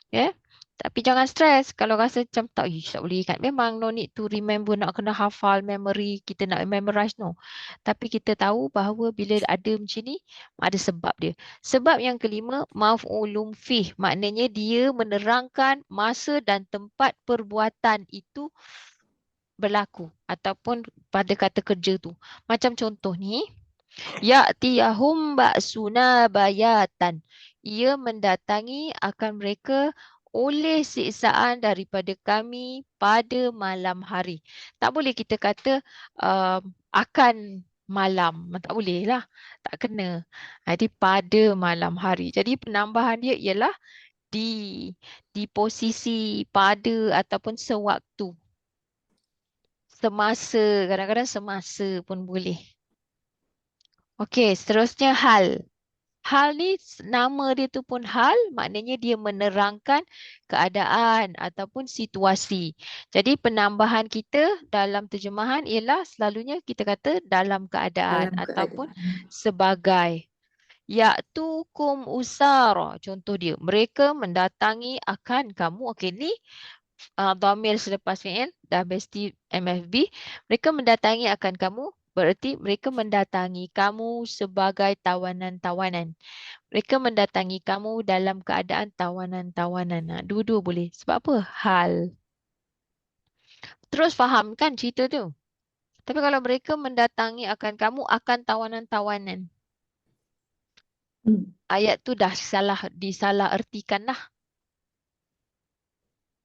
S1: Ya. Tapi jangan stres kalau rasa macam tak boleh ingat. Memang no need to remember, nak kena hafal memory, kita nak memorize no. Tapi kita tahu bahawa bila ada macam ni, ada sebab dia. Sebab yang kelima, maf'ulun fih. Maknanya dia menerangkan masa dan tempat perbuatan itu berlaku ataupun pada kata kerja tu. Macam contoh ni, ya'tiyahum ba'suna bayatan. Ia mendatangi akan mereka oleh siksaan daripada kami pada malam hari. Tak boleh kita kata akan malam. Tak boleh lah. Tak kena. Jadi pada malam hari. Jadi penambahan dia ialah di posisi pada ataupun sewaktu. Semasa. Kadang-kadang semasa pun boleh. Okey, seterusnya hal. Hal ni nama dia tu pun hal, maknanya dia menerangkan keadaan ataupun situasi. Jadi penambahan kita dalam terjemahan ialah selalunya kita kata dalam keadaan ataupun sebagai. Ya'tukum usara. Contoh dia, mereka mendatangi akan kamu. Okey, ni dhamir selepas fi'il dah mesti MFB. Mereka mendatangi akan kamu. Berarti mereka mendatangi kamu sebagai tawanan-tawanan. Mereka mendatangi kamu dalam keadaan tawanan-tawanan. Dua-dua boleh. Sebab apa? Hal. Terus faham kan cerita tu? Tapi kalau mereka mendatangi akan kamu akan tawanan-tawanan. Ayat tu dah disalah ertikan lah.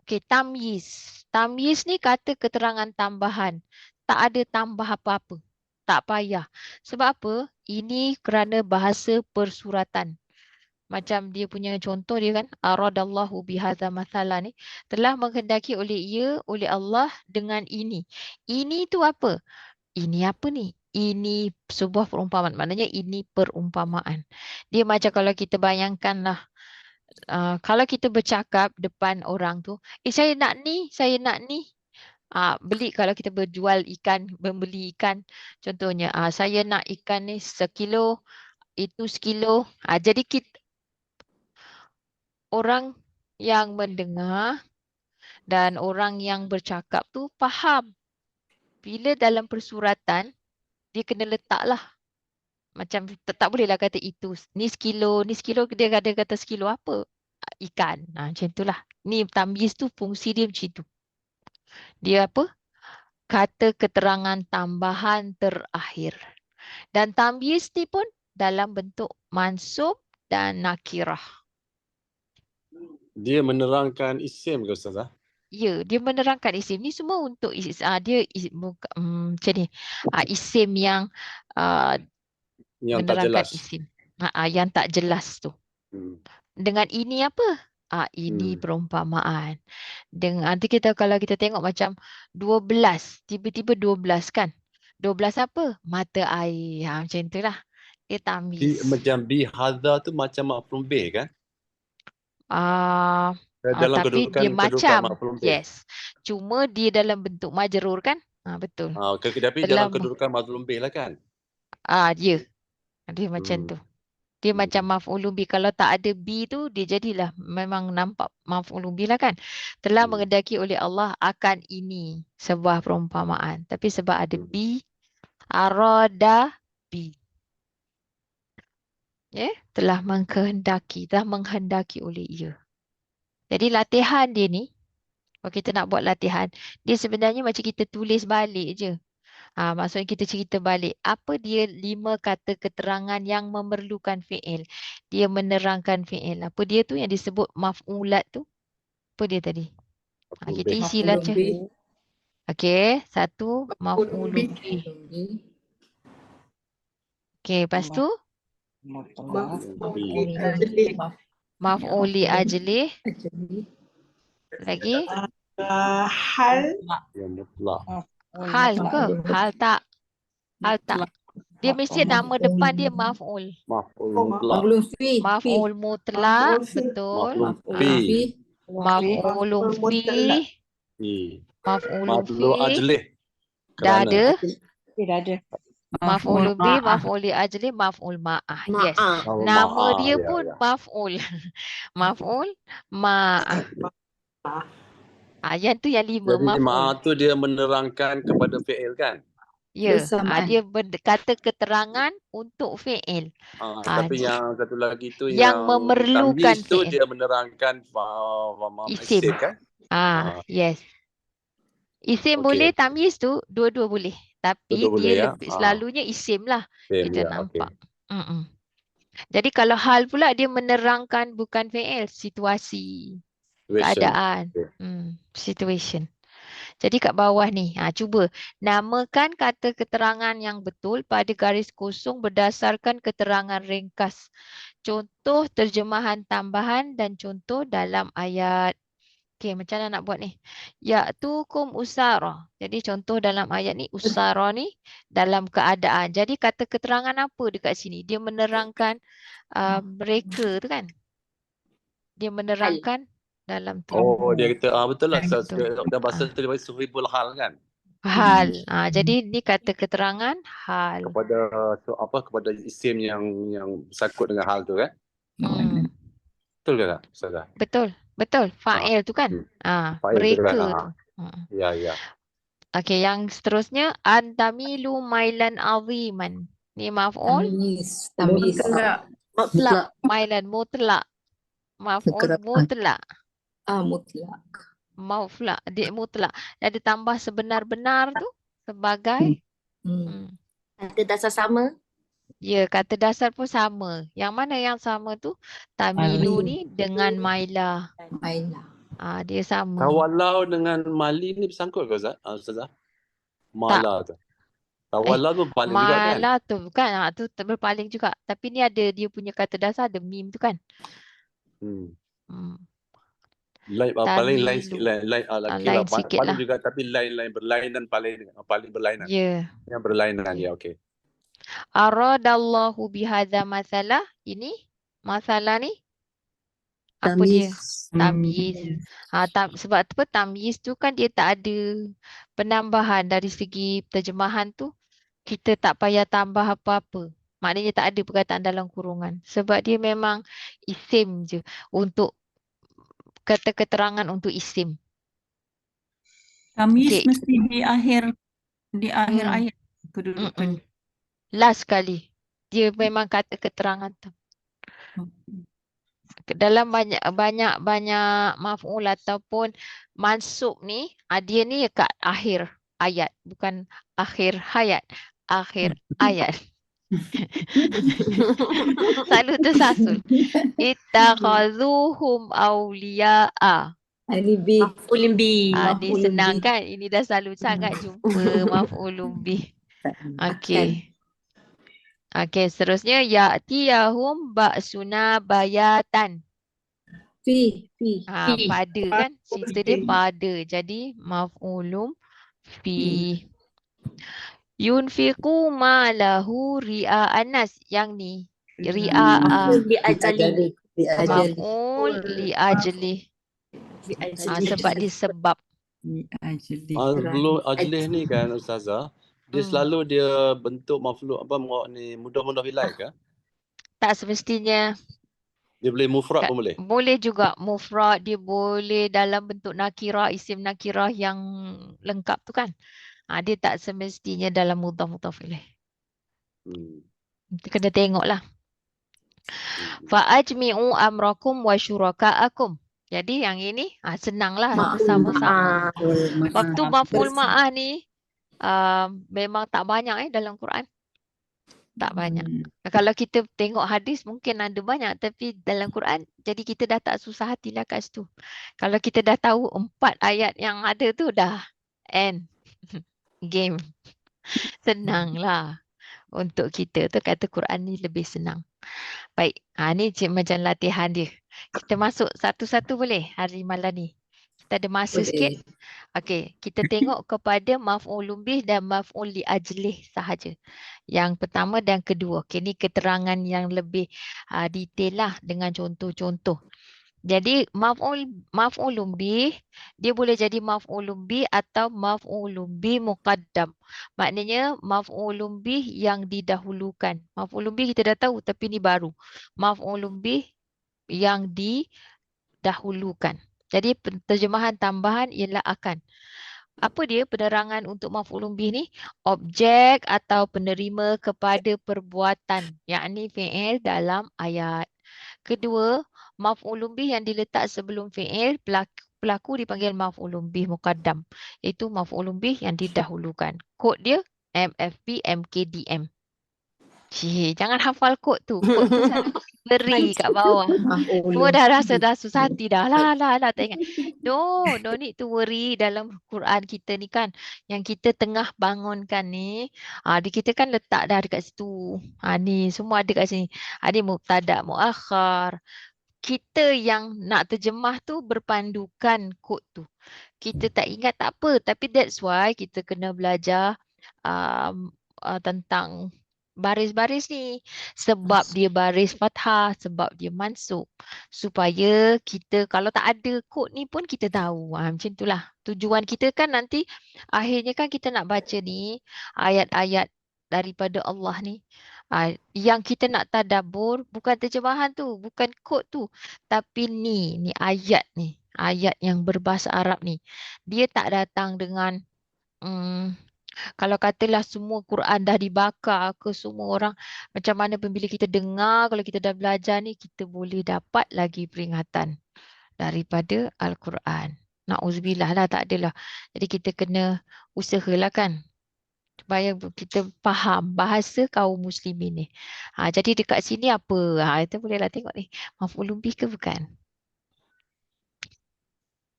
S1: Okey, tamyiz. Tamyiz ni kata keterangan tambahan. Tak ada tambah apa-apa. Tak payah. Sebab apa? Ini kerana bahasa persuratan. Macam dia punya contoh dia kan. Aradallahu bihadza mathala ni. Telah menghendaki oleh Allah dengan ini. Ini tu apa? Ini apa ni? Ini sebuah perumpamaan. Maknanya ini perumpamaan. Dia macam kalau kita bayangkanlah. Kalau kita bercakap depan orang tu. Saya nak ni, saya nak ni. Beli kalau kita berjual ikan, membeli ikan. Contohnya, saya nak ikan ni sekilo, itu sekilo. Jadi orang yang mendengar dan orang yang bercakap tu faham. Bila dalam persuratan, dia kena letaklah. Macam tak bolehlah kata itu. Ni sekilo dia kata sekilo apa? Ikan. Macam itulah. Ni tamyiz tu fungsi dia macam tu. Dia apa? Kata keterangan tambahan terakhir. Dan tamyiz ni pun dalam bentuk mansub dan nakirah.
S4: Dia menerangkan isim ke Ustazah?
S1: Ya, dia menerangkan isim. Ni semua untuk macam ni. Isim yang
S4: tak
S1: menerangkan
S4: jelas.
S1: isim. Yang tak jelas tu. Dengan ini apa? Ini perumpamaan. Nanti kalau kita tengok macam 12. Tiba-tiba 12 kan? 12 apa? Mata air. Macam itulah. Dia tamyiz.
S4: Macam bihadza tu macam maf'ul bih kan? Dalam
S1: Tapi dia
S4: kedudukan
S1: macam.
S4: maf'ul bih.
S1: Yes. Cuma dia dalam bentuk majrur kan? Betul.
S4: Tapi dalam kedudukan maf'ul bih lah kan?
S1: Ya. Dia macam tu. Dia macam maf'ulun bih. Kalau tak ada bi tu, dia jadilah memang nampak maf'ulun bih lah kan. Telah menghendaki oleh Allah akan ini. Sebuah perumpamaan. Tapi sebab ada bi, arada bi. Telah menghendaki oleh ia. Jadi latihan dia ni, kalau kita nak buat latihan, dia sebenarnya macam kita tulis balik je. Maksudnya kita cerita balik. Apa dia 5 kata keterangan yang memerlukan fi'il. Dia menerangkan fi'il. Apa dia tu yang disebut maf'ulat tu? Apa dia tadi? Kita isilah je. Okey, satu maf'ulun bih. Okey, lepas tu maf'uli ajlih. Lagi?
S3: Hal.
S1: Hal ke? Hal tak? Hal tak. Dia mesti nama depan dia maf'ul. Maf'ul mutlak. Betul. Maf'ulun fi. Maf'ulun fi. Dah ada.
S2: Dah ada.
S1: Maf'ulun bi, maf'uli ajli, maf'ul ma'ah. Yes. Nama dia pun maf'ul. Maf'ul ma'ah. Yang tu yang 5
S4: Jadi
S1: maf'ul.
S4: ma'ah tu dia menerangkan kepada fi'il kan?
S1: Ya. Dia kata keterangan untuk fi'il.
S4: Tapi yang satu lagi tu
S1: yang memerlukan
S4: tamyiz tu
S1: fi'il.
S4: dia menerangkan isim kan?
S1: Yes. Isim
S4: Okey,
S1: boleh,
S4: okey.
S1: tamyiz tu dua-dua boleh. Tapi
S4: Betul boleh
S1: dia
S4: ya?
S1: lebih selalunya isim lah.
S4: Same
S1: Kita
S4: ya, okey.
S1: nampak. Mm-mm. Jadi kalau hal pula dia menerangkan bukan fi'il, situasi,
S4: Situation.
S1: keadaan.
S4: Okey.
S1: Situation. Jadi kat bawah ni, cuba namakan kata keterangan yang betul pada garis kosong berdasarkan keterangan ringkas. Contoh terjemahan tambahan dan contoh dalam ayat. Okey, macam mana nak buat ni? Ya'tukum usara. Jadi contoh dalam ayat ni, usara ni dalam keadaan. Jadi kata keterangan apa dekat sini? Dia menerangkan mereka tu kan? Dia menerangkan dalam tu.
S4: Oh, dia kata betul lah.
S1: Betul.
S4: Dalam bahasa tu dia bagi suhibul hal kan?
S1: Hal. Jadi ni kata keterangan hal.
S4: Kepada isim yang bersangkut dengan hal tu kan? Betul ke tak, Ustazah?
S1: Betul. Fa'il tu kan?
S4: Fa'il tu kan?
S1: Mereka tu.
S4: Ya.
S1: Okey, yang seterusnya antamilu mailan aziman. Ni maf'ul.
S5: Tamyiz. Mutlak.
S1: Mailan mutlak. Maf'ul mutlak.
S5: Mutlak.
S1: Mutlak. Dia mutlak. Dia tambah sebenar-benar tu sebagai
S5: Kata dasar sama.
S1: ya, kata dasar pun sama. Yang mana yang sama tu? Tamilu ni dengan maila. Dia sama.
S4: Tawalau dengan mali ni bersangkut ke Ustazah? Mala tu. Tawalau tu paling juga kan?
S1: Mala tu bukan. Tu berpaling juga. Tapi ni ada dia punya kata dasar, ada mim tu kan.
S4: Paling lain
S1: Tamilu.
S4: sikit lain
S1: Lain sikit
S4: paling
S1: lah.
S4: juga tapi lain berlainan paling berlainan.
S1: Ya.
S4: Yang berlainan ya, okey.
S1: Aradallahu bihadza masalah. Ini masalah ni apa dia? Tamyiz. Sebab apa tamyiz tu kan dia tak ada penambahan dari segi terjemahan tu. Kita tak payah tambah apa-apa. Maknanya tak ada perkataan dalam kurungan. Sebab dia memang isim je untuk kata keterangan untuk isim.
S6: Tamyiz mesti di akhir ayat kedudukan.
S1: Last kali. Dia memang kata keterangan tu. Dalam banyak maf'ul ataupun mansub ni, dia ni kat akhir ayat, bukan akhir hayat, akhir ayat. Selalu tersasul. Ittakhazuhum awliya'a.
S5: Maf'ulun bi.
S1: Ni senang kan? Ini dah selalu sangat jumpa maf'ulun bih. Okey. Seterusnya ya'tiyahum ba'suna bayatan. Pada kan? Cerita dia pada. Jadi maf'ulun fi. Yunfiqu ma'lahu ria'an nas. Yang ni. Ria'a. Maf'ul li'ajli. Sebab dia sebab.
S4: Ajlih ni kan Ustazah, dia selalu dia bentuk maf'ul mudah-mudah ilaih ke?
S1: Tak semestinya.
S4: Dia boleh mufrad pun boleh?
S1: Boleh juga mufrad, dia boleh dalam bentuk nakirah, isim nakirah yang lengkap tu kan. Dia tak semestinya dalam mudhaf ilaih. Kita kena tengoklah. Fa'ajmi'u amrakum wa syuraka'akum. Jadi yang ini senanglah bersama-sama. Sebab tu maf'ul ma'ah ni memang tak banyak dalam Quran. Tak banyak. Kalau kita tengok hadis mungkin ada banyak, tapi dalam Quran jadi kita dah tak susah hatilah kat situ. Kalau kita dah tahu 4 ayat yang ada tu dah end game. Senanglah untuk kita tu, kata Quran ni lebih senang. Baik, ni macam latihan dia. Kita masuk satu-satu boleh hari malam ni. Kita ada masa sikit. Okey, kita tengok kepada maf'ulun bih dan maf'ul li ajlih sahaja. Yang pertama dan kedua. Okey, ni keterangan yang lebih detail lah dengan contoh-contoh. Jadi maf'ulun bih dia boleh jadi maf'ulun bih atau maf'ulun bih muqaddam. Maknanya maf'ulun bih yang didahulukan. Maf'ulun bih kita dah tahu tapi ni baru. Maf'ulun bih yang didahulukan. Jadi terjemahan tambahan ialah akan. Apa dia penerangan untuk maf'ulun bih ni? Objek atau penerima kepada perbuatan, yakni fi'il dalam ayat. Kedua, maf'ulun bih yang diletak sebelum fi'il pelaku dipanggil maf'ulun bih muqaddam. Itu maf'ulun bih yang didahulukan. Kod dia MFB MKDM. Jangan hafal kod tu. Kod tu selalu beri kat bawah. Semua dah rasa dah susah hati dah. Lah, tak ingat. No need to worry dalam Quran kita ni kan. Yang kita tengah bangunkan ni. Di kita kan letak dah dekat situ. Ni semua ada kat sini. Ada mubtada, muakhar. Kita yang nak terjemah tu berpandukan kod tu. Kita tak ingat tak apa. Tapi that's why kita kena belajar tentang baris-baris ni. Sebab dia baris fathah, sebab dia mansub. Supaya kita kalau tak ada kod ni pun kita tahu. Macam itulah. Tujuan kita kan nanti akhirnya kan kita nak baca ni ayat-ayat daripada Allah ni. Yang kita nak tadabbur bukan terjemahan tu, bukan kod tu. Tapi ni ayat ni. Ayat yang berbahasa Arab ni. Dia tak datang dengan kalau katalah semua Quran dah dibakar ke semua orang, macam mana pun bila kita dengar, kalau kita dah belajar ni, kita boleh dapat lagi peringatan daripada Al-Quran. Na'udzubillah lah, tak adalah. Jadi kita kena usahalah kan, supaya kita faham bahasa kaum muslimin ni. Jadi dekat sini apa? Kita bolehlah tengok ni. Maf'ulun bih ke bukan?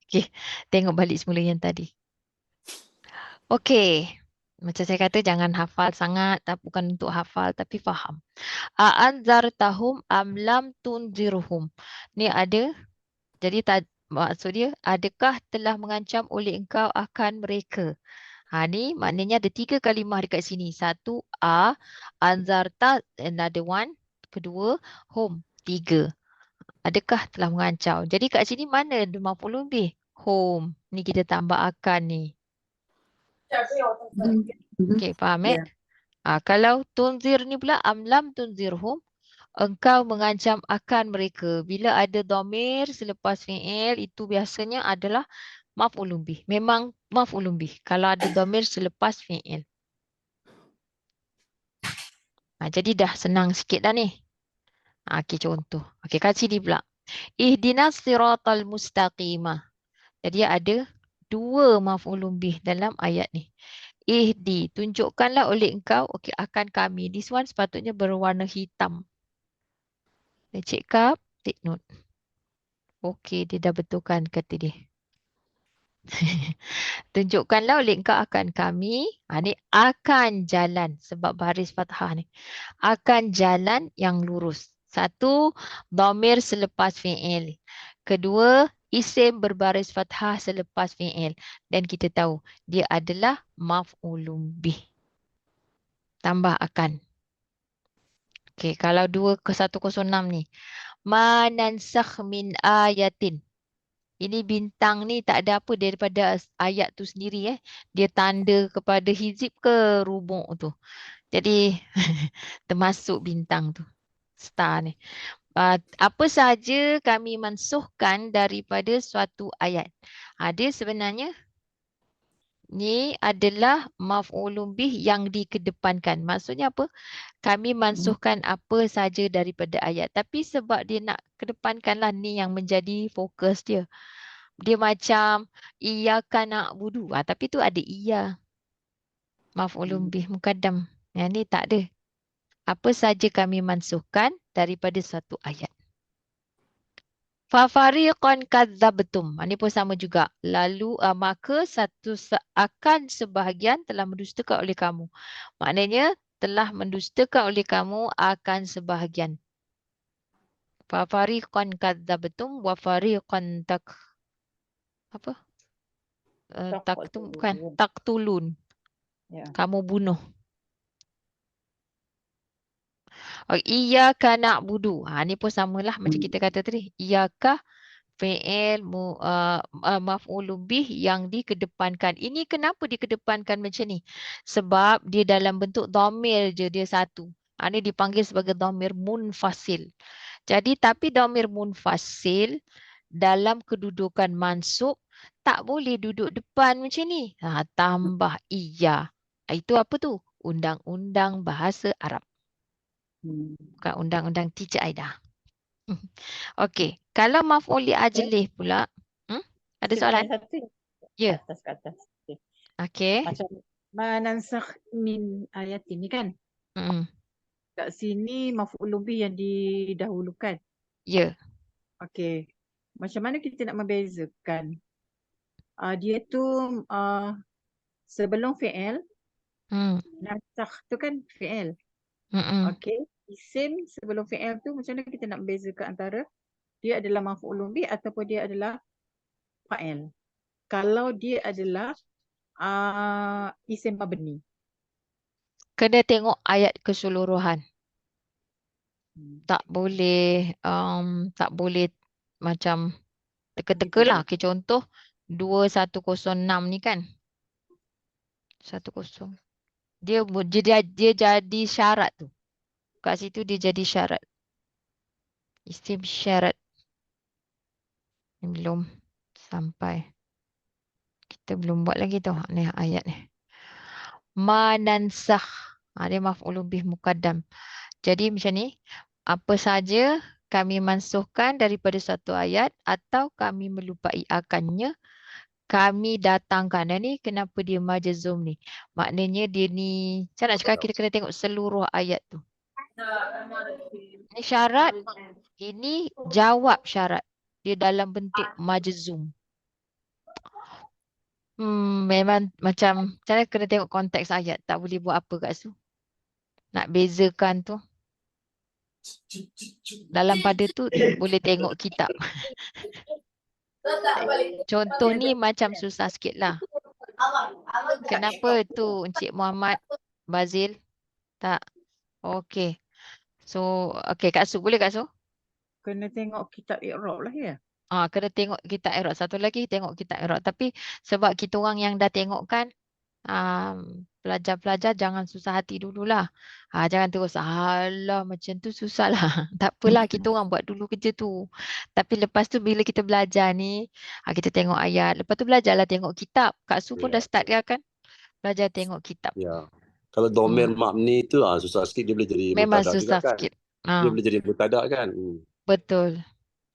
S1: Okey, tengok balik semula yang tadi. Okey. Macam saya kata jangan hafal sangat, bukan untuk hafal tapi faham. A'anzartahum am lam tunzirhum. Ni ada. Jadi maksud dia adakah telah mengancam oleh engkau akan mereka. Ni maknanya ada 3 kalimah dekat sini. Satu anzarta, another one. Kedua hum, 3. Adakah telah mengancam. Jadi kat sini mana ada maf'ulun bih? Hum. Ni kita tambah akan ni. Okey, faham kalau tunzir ni pula amlam tunzirhum, engkau mengancam akan mereka. Bila ada dhamir selepas fi'il itu biasanya adalah maf'ulun bih. Memang maf'ulun bih kalau ada dhamir selepas fi'il. Jadi dah senang sikit dah ni. Okey, contoh. Okey, kat sini pula. Ihdinas siratal mustaqimah. Jadi ada 2 maf'ulun bih dalam ayat ni. Ihdi, tunjukkanlah oleh engkau akan kami. This one sepatutnya berwarna hitam. Cik Kap, take note. Okey, dia dah betulkan kata dia. Tunjukkanlah oleh engkau akan kami. Ni akan jalan sebab baris fathah ni. Akan jalan yang lurus. Satu, dhamir selepas fi'il. Kedua, isim berbaris fathah selepas fi'il. Dan kita tahu dia adalah maf'ulun bih. Tambah akan. Okey, kalau 2 ke 106 ni. Ma nansakh min ayatin. Ini bintang ni tak ada apa daripada ayat tu sendiri. Dia tanda kepada hizib ke rubuk tu. Jadi termasuk bintang tu. Star ni. Apa sahaja kami mansuhkan daripada suatu ayat. Dia sebenarnya ni adalah maf'ulun bih yang dikedepankan. Maksudnya apa? Kami mansuhkan apa saja daripada ayat. Tapi sebab dia nak kedepankanlah ni yang menjadi fokus dia. Dia macam iyyaka na'budu. Tapi tu ada iya. Maf'ulun bih muqaddam. Yang ni tak ada. Apa saja kami mansuhkan daripada satu ayat. Fafariqan kadzabtum. Ini pun sama juga. Lalu maka akan sebahagian telah mendustakan oleh kamu. Maknanya telah mendustakan oleh kamu akan sebahagian. Fafariqan kadzabtum wa fariqan apa? Bukan. Taktulun. Kamu bunuh. Iyyaka na'budu. Ni pun samalah macam kita kata tadi. Iyyaka fi'il maf'ulun bih yang dikedepankan. Ini kenapa dikedepankan macam ni? Sebab dia dalam bentuk dhamir je dia satu. Ini dipanggil sebagai dhamir munfasil. Jadi tapi dhamir munfasil dalam kedudukan mansub tak boleh duduk depan macam ni. Tambah iya. Itu apa tu? Undang-undang bahasa Arab. Bukan undang-undang teacher Aida. Okey, kalau maf'ul li ajlih pula, Ada soalan?
S2: Satu
S1: Ya.
S2: ke atas. Okay.
S1: Okey.
S2: Macam manansakh min ayat ini kan. Kat sini maf'ulun bih yang didahulukan.
S1: Ya.
S2: Okey. Macam mana kita nak membezakan? Dia tu sebelum fi'il, nansakh tu kan fi'il. Okey. Isim sebelum fi'il tu macam mana kita nak membezakan antara dia adalah maf'ulun bih ataupun dia adalah fa'il? Kalau dia adalah isim mabni.
S1: Kena tengok ayat keseluruhan. Tak boleh macam teka-teka lah. Okay, contoh 2106 ni kan. 10. Dia jadi syarat tu. Kat situ dia jadi syarat. Isim syarat. Ni belum sampai. Kita belum buat lagi tu ni ayat ni. Manansakh. Dia maf'ulun bih muqaddam. Jadi macam ni, apa saja kami mansuhkan daripada satu ayat atau kami melupai akannya, kami datangkan. Dan ni kenapa dia majzum ni? Maknanya dia ni, saya nak cakap kita kena tengok seluruh ayat tu. Ini syarat, ini jawab syarat. Dia dalam bentuk majzum. Memang macam saya kena tengok konteks ayat. Tak boleh buat apa kat situ. Nak bezakan tu. Dalam pada tu boleh tengok kitab. Contoh ni macam susah sikit lah. Kenapa tu Encik Muhammad Bazil? Tak. Okey. So, okey Kak Su. Boleh Kak Su?
S2: Kena tengok kitab i'rab lah ya.
S1: Kena tengok kitab i'rab. Satu lagi tengok kitab i'rab. Tapi sebab kita orang yang dah tengok kan, pelajar-pelajar jangan susah hati dululah. Jangan terus alah macam tu susah lah. Tak apalah, kita orang buat dulu kerja tu. Tapi lepas tu bila kita belajar ni, kita tengok ayat. Lepas tu belajarlah tengok kitab. Kak Su pun dah start kan? Belajar tengok kitab.
S4: Ya. Kalau domir mabni tu susah sikit, dia boleh jadi
S1: memang
S4: mubtada
S1: susah
S4: juga kan.
S1: sikit.
S4: Dia boleh jadi mubtada kan.
S1: Betul.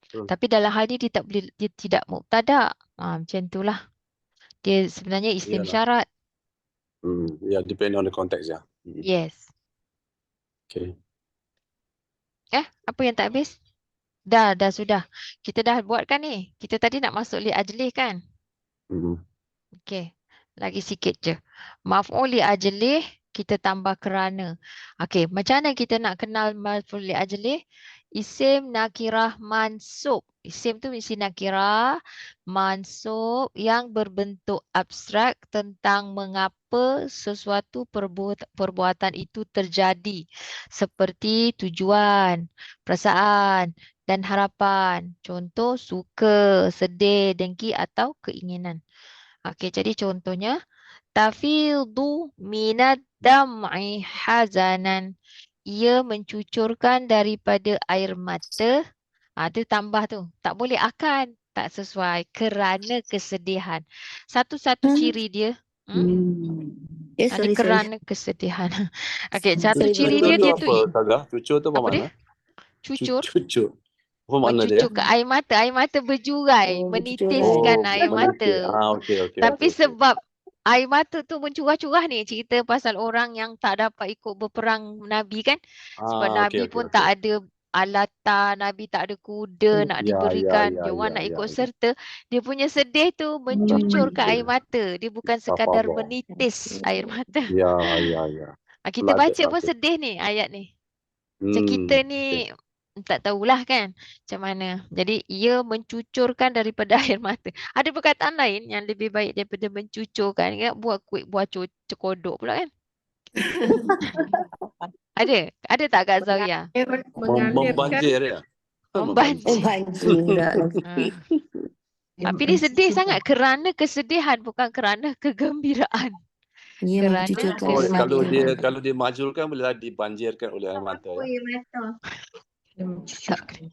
S1: Tapi dalam hal ni dia tidak mubtada. Macam itulah. Dia sebenarnya isim syarat.
S4: Ya, depend on the context ya.
S1: Yes.
S4: Okay.
S1: Apa yang tak habis? Dah sudah. Kita dah buat kan ni. Kita tadi nak masuk li ajlih kan? Okey. Lagi sikit je. Maf'ul li ajlih kita tambah kerana. Okey, macam mana kita nak kenal maf'ul li ajlih? Isim nakirah mansub. Isim tu mesti nakirah mansub yang berbentuk abstrak tentang mengapa sesuatu perbuatan itu terjadi. Seperti tujuan, perasaan dan harapan. Contoh suka, sedih, dengki atau keinginan. Okey, jadi contohnya tafidhu minad dam'i hazanan. Ia mencucurkan daripada air mata. Tu tambah tu. Tak boleh akan. Tak sesuai. Kerana kesedihan. Satu-satu ciri dia. Ini kerana kesedihan. Okey, satu ciri dia tu.
S4: Cucur tu apa makna?
S1: Cucur.
S4: Cucur. Apa makna dia?
S1: Mencucurkan air mata. Air mata berjurai. Menitiskan air mata.
S4: Okey.
S1: Tapi sebab air mata tu mencurah-curah ni, cerita pasal orang yang tak dapat ikut berperang Nabi kan. Sebab Nabi pun tak ada alatan, Nabi tak ada kuda nak diberikan. Dia orang nak ikut serta. Dia punya sedih tu mencucurkan air mata. Dia bukan sekadar menitis air mata.
S4: Ya.
S1: Kita baca pun sedih ni ayat ni. Macam kita ni tak tahulah kan macam mana. Jadi ia mencucurkan daripada air mata. Ada perkataan lain yang lebih baik daripada mencucurkan. Kan? Buat kuih, buat cekodok pula kan. Ada tak Kak Zawiyah?
S4: Membanjir ya.
S5: Membanjir.
S1: Tapi dia sedih sangat kerana kesedihan, bukan kerana kegembiraan.
S4: Kalau dia majulkan bolehlah dibanjirkan oleh air mata ya.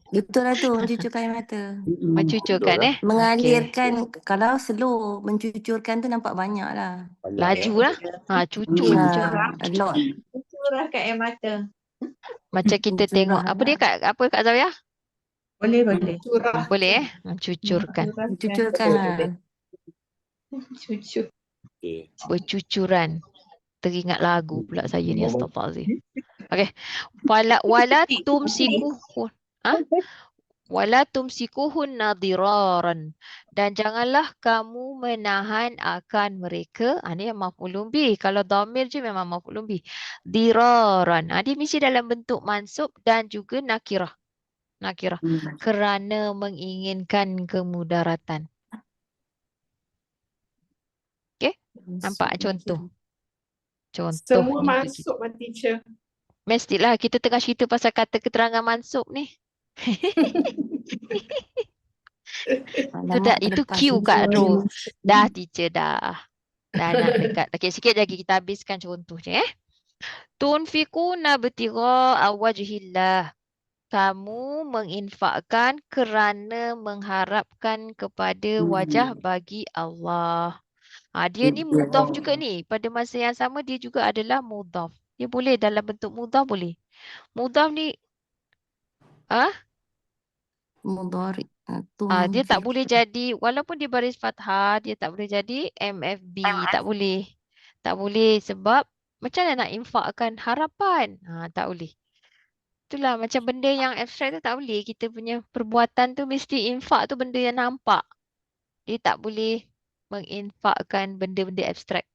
S5: Betul lah tu, mencucurkan air mata.
S1: Mencucurkan
S5: Mengalirkan. Kalau slow, mencucurkan tu nampak banyak lah.
S1: Laju lah. Cucur.
S6: Cucurkan air mata.
S1: Macam kita tengok. Apa dia Kak Zawiyah?
S6: Boleh, boleh.
S3: Curah.
S1: Boleh mencucurkan.
S5: Cucurkan lah.
S3: Cucur.
S4: Okey.
S1: Bercucuran. Teringat lagu pula saya ni, astagfirullahalazim. Okey. Wala tumsikuhun. Ha? Wala tumsikuhunna diraran. Dan janganlah kamu menahan akan mereka. Ini yang maf'ulun bih. Kalau dhamir je memang maf'ulun bih. Diraran. Dia mesti dalam bentuk mansub dan juga nakirah. Nakirah. Kerana menginginkan kemudaratan. Okey? Nampak contoh? Contoh
S3: Semua
S1: ni
S3: masuk, teacher.
S1: mestilah kita tengah cerita pasal kata keterangan mansub ni.
S5: Alamak,
S1: Itu
S5: terlepas
S1: cue Kak
S5: info
S1: Ro.
S5: ni.
S1: Dah teacher dah. Dah nak dekat. Okey, sikit lagi kita habiskan contohnya. Tunfikuna btigha'a wajhillah. Kamu menginfakkan kerana mengharapkan kepada wajah bagi Allah. Dia ni mudhaf juga ni. Pada masa yang sama dia juga adalah mudhaf. Dia boleh dalam bentuk mudhaf boleh. Mudhaf ni
S5: Mudhari.
S1: dia tak boleh jadi, walaupun dia baris fathah, dia tak boleh jadi MFB. Tak boleh. Tak boleh sebab macam mana nak infakkan harapan? Tak boleh. Itulah macam benda yang abstrak tu tak boleh. Kita punya perbuatan tu mesti infak tu benda yang nampak. Dia tak boleh menginfakkan benda-benda abstrak.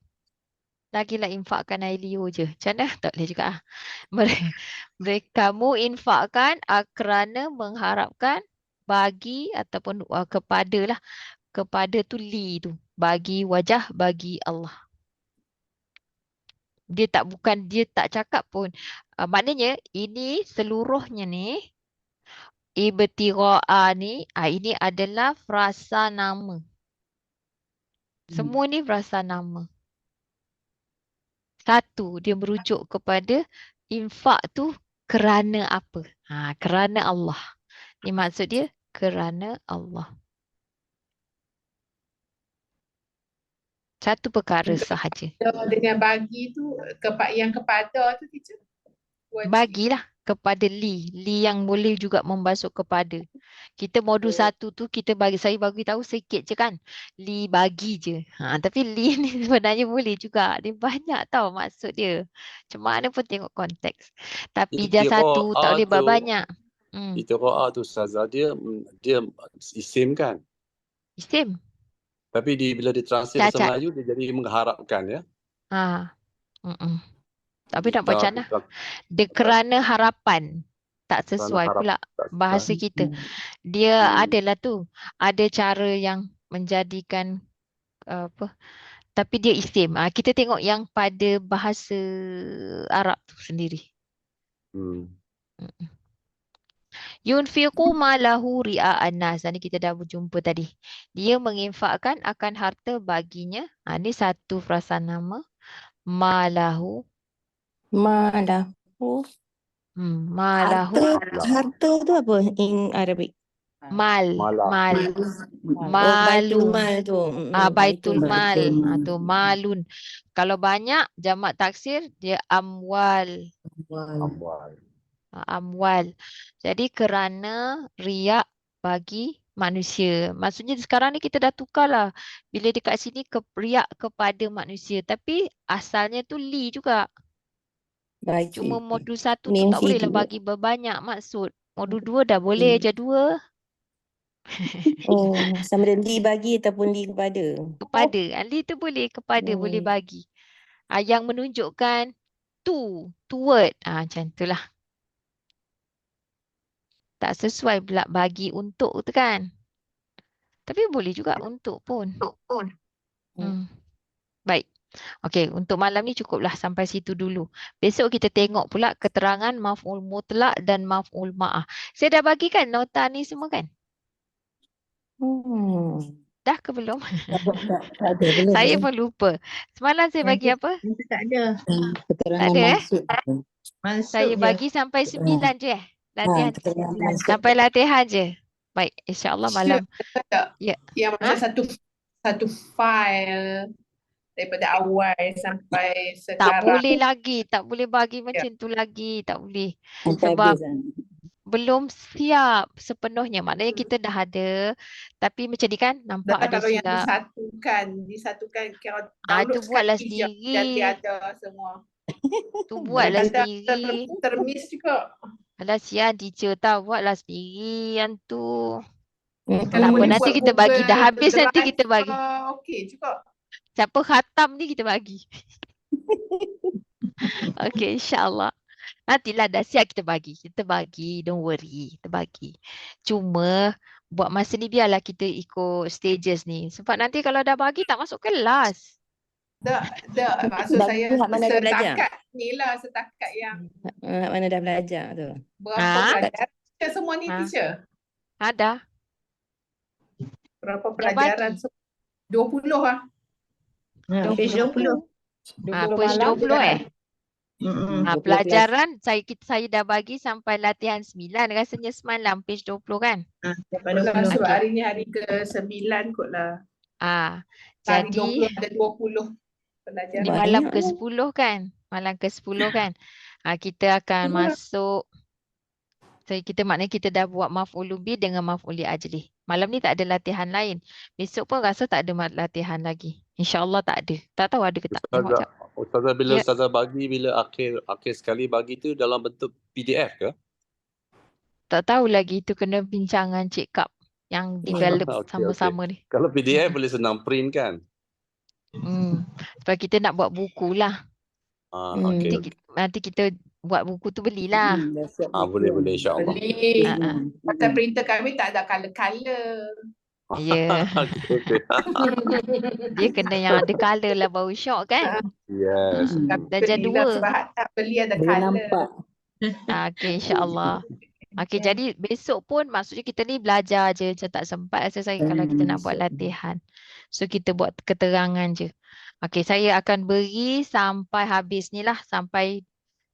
S1: Lagilah infakkan air liur je. Macam mana? Tak boleh juga. Kamu infakkan kerana mengharapkan bagi ataupun kepada lah. Kepada tu li tu. Bagi wajah bagi Allah. Dia tak cakap pun. Maknanya ini seluruhnya ni ibtigha'a ni ini adalah frasa nama. Semua ni frasa nama. Satu, dia merujuk kepada infak tu kerana apa? Kerana Allah. Ni maksud dia kerana Allah. Satu perkara sahaja.
S3: Dengan bagi tu, yang kepada tu, teacher. Wajib.
S1: Bagilah kepada li. Li yang boleh juga membasuh kepada. Kita modul satu tu saya bagi tahu sikit je kan. Li bagi je. Tapi li ni sebenarnya boleh juga. Dia banyak tau maksud dia. Macam mana pun tengok konteks. Tapi dia satu tak boleh banyak.
S4: Ibtigha'a tu Ustazah dia isim kan?
S1: Isim.
S4: Tapi bila ditranslate bahasa
S1: Cacat.
S4: Melayu dia jadi mengharapkan ya.
S1: Tapi nak buat macam mana? Dia kerana harapan. Tak sesuai pula bahasa kita. Dia adalah tu. Ada cara yang menjadikan tapi dia isim. Kita tengok yang pada bahasa Arab tu sendiri. Yunfiqu malahu ria'an nas. Ni kita dah berjumpa tadi. Dia menginfakkan akan harta baginya. Ni satu frasa nama. Malahu.
S5: Malahu.
S1: Malahu.
S5: Harta tu apa in Arabic?
S1: Malun.
S5: Baitul mal tu.
S1: Baitul mal. Tu malun. Kalau banyak jamak taksir dia amwal. Amwal. Jadi kerana riak bagi manusia. Maksudnya sekarang ni kita dah tukar lah. Bila dekat sini riak kepada manusia. Tapi asalnya tu li juga. Cuma modul 1 tu tak boleh lah bagi berbanyak maksud. Modul 2 dah boleh je 2.
S5: Sama ada li bagi ataupun li kepada.
S1: Kepada. Li tu boleh kepada, boleh bagi. Yang menunjukkan toward. Macam itulah. Tak sesuai pula bagi untuk tu kan. Tapi boleh juga untuk pun. Baik. Okey, untuk malam ni cukuplah sampai situ dulu. Besok kita tengok pula keterangan maf'ul mutlak dan maf'ul ma'ah. Saya dah bagikan nota ni semua kan? Dah ke belum?
S5: Tak ada, belum.
S1: Saya pun lupa. Semalam saya bagi apa?
S6: Nanti tak ada.
S5: Keterangan
S1: Tak ada,
S5: maksud.
S6: Mansub
S1: Saya
S6: je.
S1: bagi sampai 9 je latihan.
S5: Keterangan maksud.
S1: Sampai latihan je. Baik, insya-Allah malam. Ya.
S3: Yang macam satu file daripada awal sampai sekarang.
S1: Tak boleh lagi, tak boleh bagi macam tu lagi, tak boleh.
S5: Sampai
S1: Sebab
S5: habis,
S1: belum siap sepenuhnya. Maknanya kita dah ada, tapi macam ni kan, nampak
S3: Dah
S1: ada
S3: kalau yang
S1: silap.
S3: disatukan kira
S1: Ah, tu
S3: download
S1: buatlah
S3: sekali je
S1: sendiri.
S3: dia ada semua.
S1: Tu buatlah
S3: Kadang-kadang
S1: sendiri.
S3: termiss juga.
S1: Alah, sian teacher tahu, buatlah sendiri yang tu.
S3: Kalau
S1: Tak apa,
S3: boleh
S1: nanti
S3: buat
S1: kita bagi. Dah
S3: Google
S1: habis nanti
S3: Drive
S1: kita bagi.
S3: okey juga.
S1: Siapa khatam ni kita bagi. Okey, insyaAllah. Nantilah dah siap kita bagi. Kita bagi, don't worry. Kita bagi. Cuma buat masa ni biarlah kita ikut stages ni. Sebab nanti kalau dah bagi tak masuk kelas.
S3: Maksud
S5: Bagi
S3: saya
S5: hak mana dah belajar.
S3: setakat yang
S5: Hak mana dah belajar tu.
S3: berapa
S1: Ha?
S3: pelajaran teacher semua ni
S1: Ha?
S3: teacher?
S1: Ada.
S3: Berapa
S1: Dah
S3: pelajaran?
S1: bagi.
S3: 20 lah.
S6: Page 20.
S2: 20
S1: Page
S2: malam
S1: 20
S2: 20 kelas.
S1: pelajaran saya dah bagi sampai latihan 9 rasanya semalam page 20 kan.
S6: Sampai
S3: Kalau
S6: 20.
S3: sebab
S1: Okey.
S3: hari ni hari ke-9 kot lah. Hari
S1: Jadi
S3: 20 ada 20 pelajaran.
S1: ni malam
S5: Banyak lah.
S1: ke-10 kan. Malam ke-10 kan. Kita akan masuk. So, maknanya kita dah buat maf'ulun bih dengan maf'ul ajlih. Malam ni tak ada latihan lain. Besok pun rasa tak ada latihan lagi. InsyaAllah tak ada. Tak tahu ada ke tak. Tengok jap.
S4: Ustazah bila
S1: Ya.
S4: Ustazah bagi, bila akhir sekali bagi tu dalam bentuk PDF ke?
S1: Tak tahu lagi, itu kena bincangan Cik Kap yang develop
S4: Okey,
S1: sama-sama ni.
S4: Kalau PDF boleh senang print kan?
S1: Sebab kita nak buat buku lah.
S4: Okey.
S1: Nanti kita buat buku tu belilah.
S2: Dah siap
S4: Boleh insya-Allah.
S3: Beli.
S1: Ah.
S3: Pasal printer kami tak ada color-color.
S1: Ya.
S4: Okey.
S1: Dia kena yang ada colour lah baru syok kan.
S4: Yes.
S1: Darjah
S3: Belilah
S1: 2.
S3: Surat tak beli ada
S2: Boleh
S3: color.
S2: nampak.
S1: Okey, insyaAllah. Okey, jadi besok pun maksudnya kita ni belajar je. Macam tak sempat rasa saya kalau kita nak buat latihan. So kita buat keterangan je. Okey, saya akan beri sampai habis ni lah. Sampai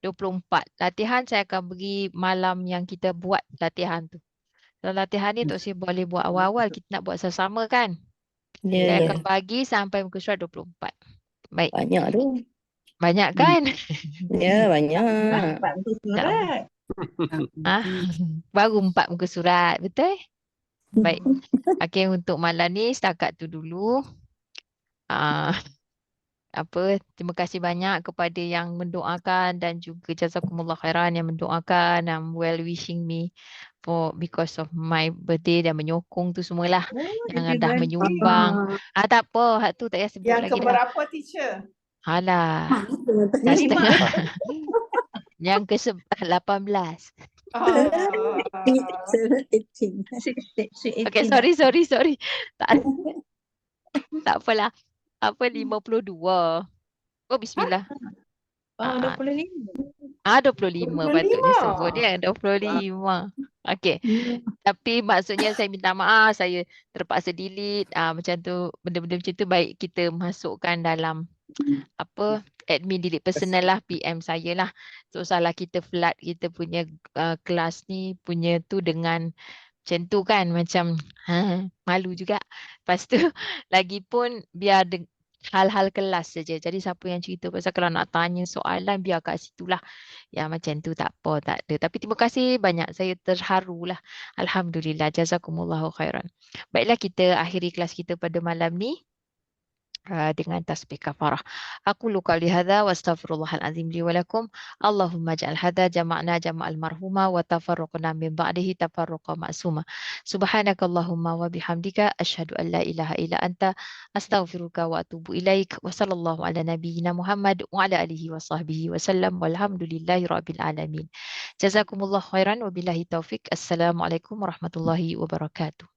S1: 24. Latihan saya akan beri malam yang kita buat latihan tu. Kalau latihan ni Tok Sri boleh buat awal-awal. Kita nak buat sama-sama kan. Saya akan bagi sampai muka surat 24. Baik.
S5: Banyak tu.
S1: Banyak kan?
S5: Ya, banyak.
S6: Nampak muka surat.
S1: Baru 4 muka surat. Betul? Baik. Okey, untuk malam ni setakat tu dulu. Terima kasih banyak kepada yang mendoakan dan juga jazakumullah khairan yang mendoakan and well wishing me because of my birthday dan menyokong tu semualah yang dah menyumbang. Tak apa, hak tu tak payah sebut
S3: Yang
S1: lagi dah.
S3: keberapa teacher?
S1: Alah. Dah setengah. Yang ke-18. Okay, sorry. Tak apalah. 52. Oh, bismillah.
S6: 25.
S1: 25 patutnya sebut dia. 25. Okey. Tapi maksudnya saya minta maaf, saya terpaksa delete. Macam tu, benda-benda macam tu baik kita masukkan dalam admin delete personal lah, PM saya lah. So salah kita flood kita punya kelas ni punya tu dengan macam tu kan, macam malu juga. Lepas tu lagipun biar hal-hal kelas saja. Jadi siapa yang cerita pasal kalau nak tanya soalan biar kat situlah. Ya macam tu tak apa, tak ada. Tapi terima kasih banyak. Saya terharu lah. Alhamdulillah. Jazakumullahu khairan. Baiklah kita akhiri kelas kita pada malam ni. Dengan tasbih kafarah. Aku qouli hadza wa astaghfirullahal azim li wa lakum. Allahumma ja'al hadza jama'na jama'al marhuma wa tafarraqna min ba'dihi tafarruqa ma'suma. Subhanakallahumma wa bihamdika asyhadu an la ilaha illa anta astaghfiruka wa atubu ilaik. Wa sallallahu ala nabiyyina Muhammad wa ala alihi wa sahbihi wa sallam walhamdulillahi rabbil alamin. Jazakumullahu khairan wa billahi taufik. Assalamualaikum warahmatullahi wabarakatuh.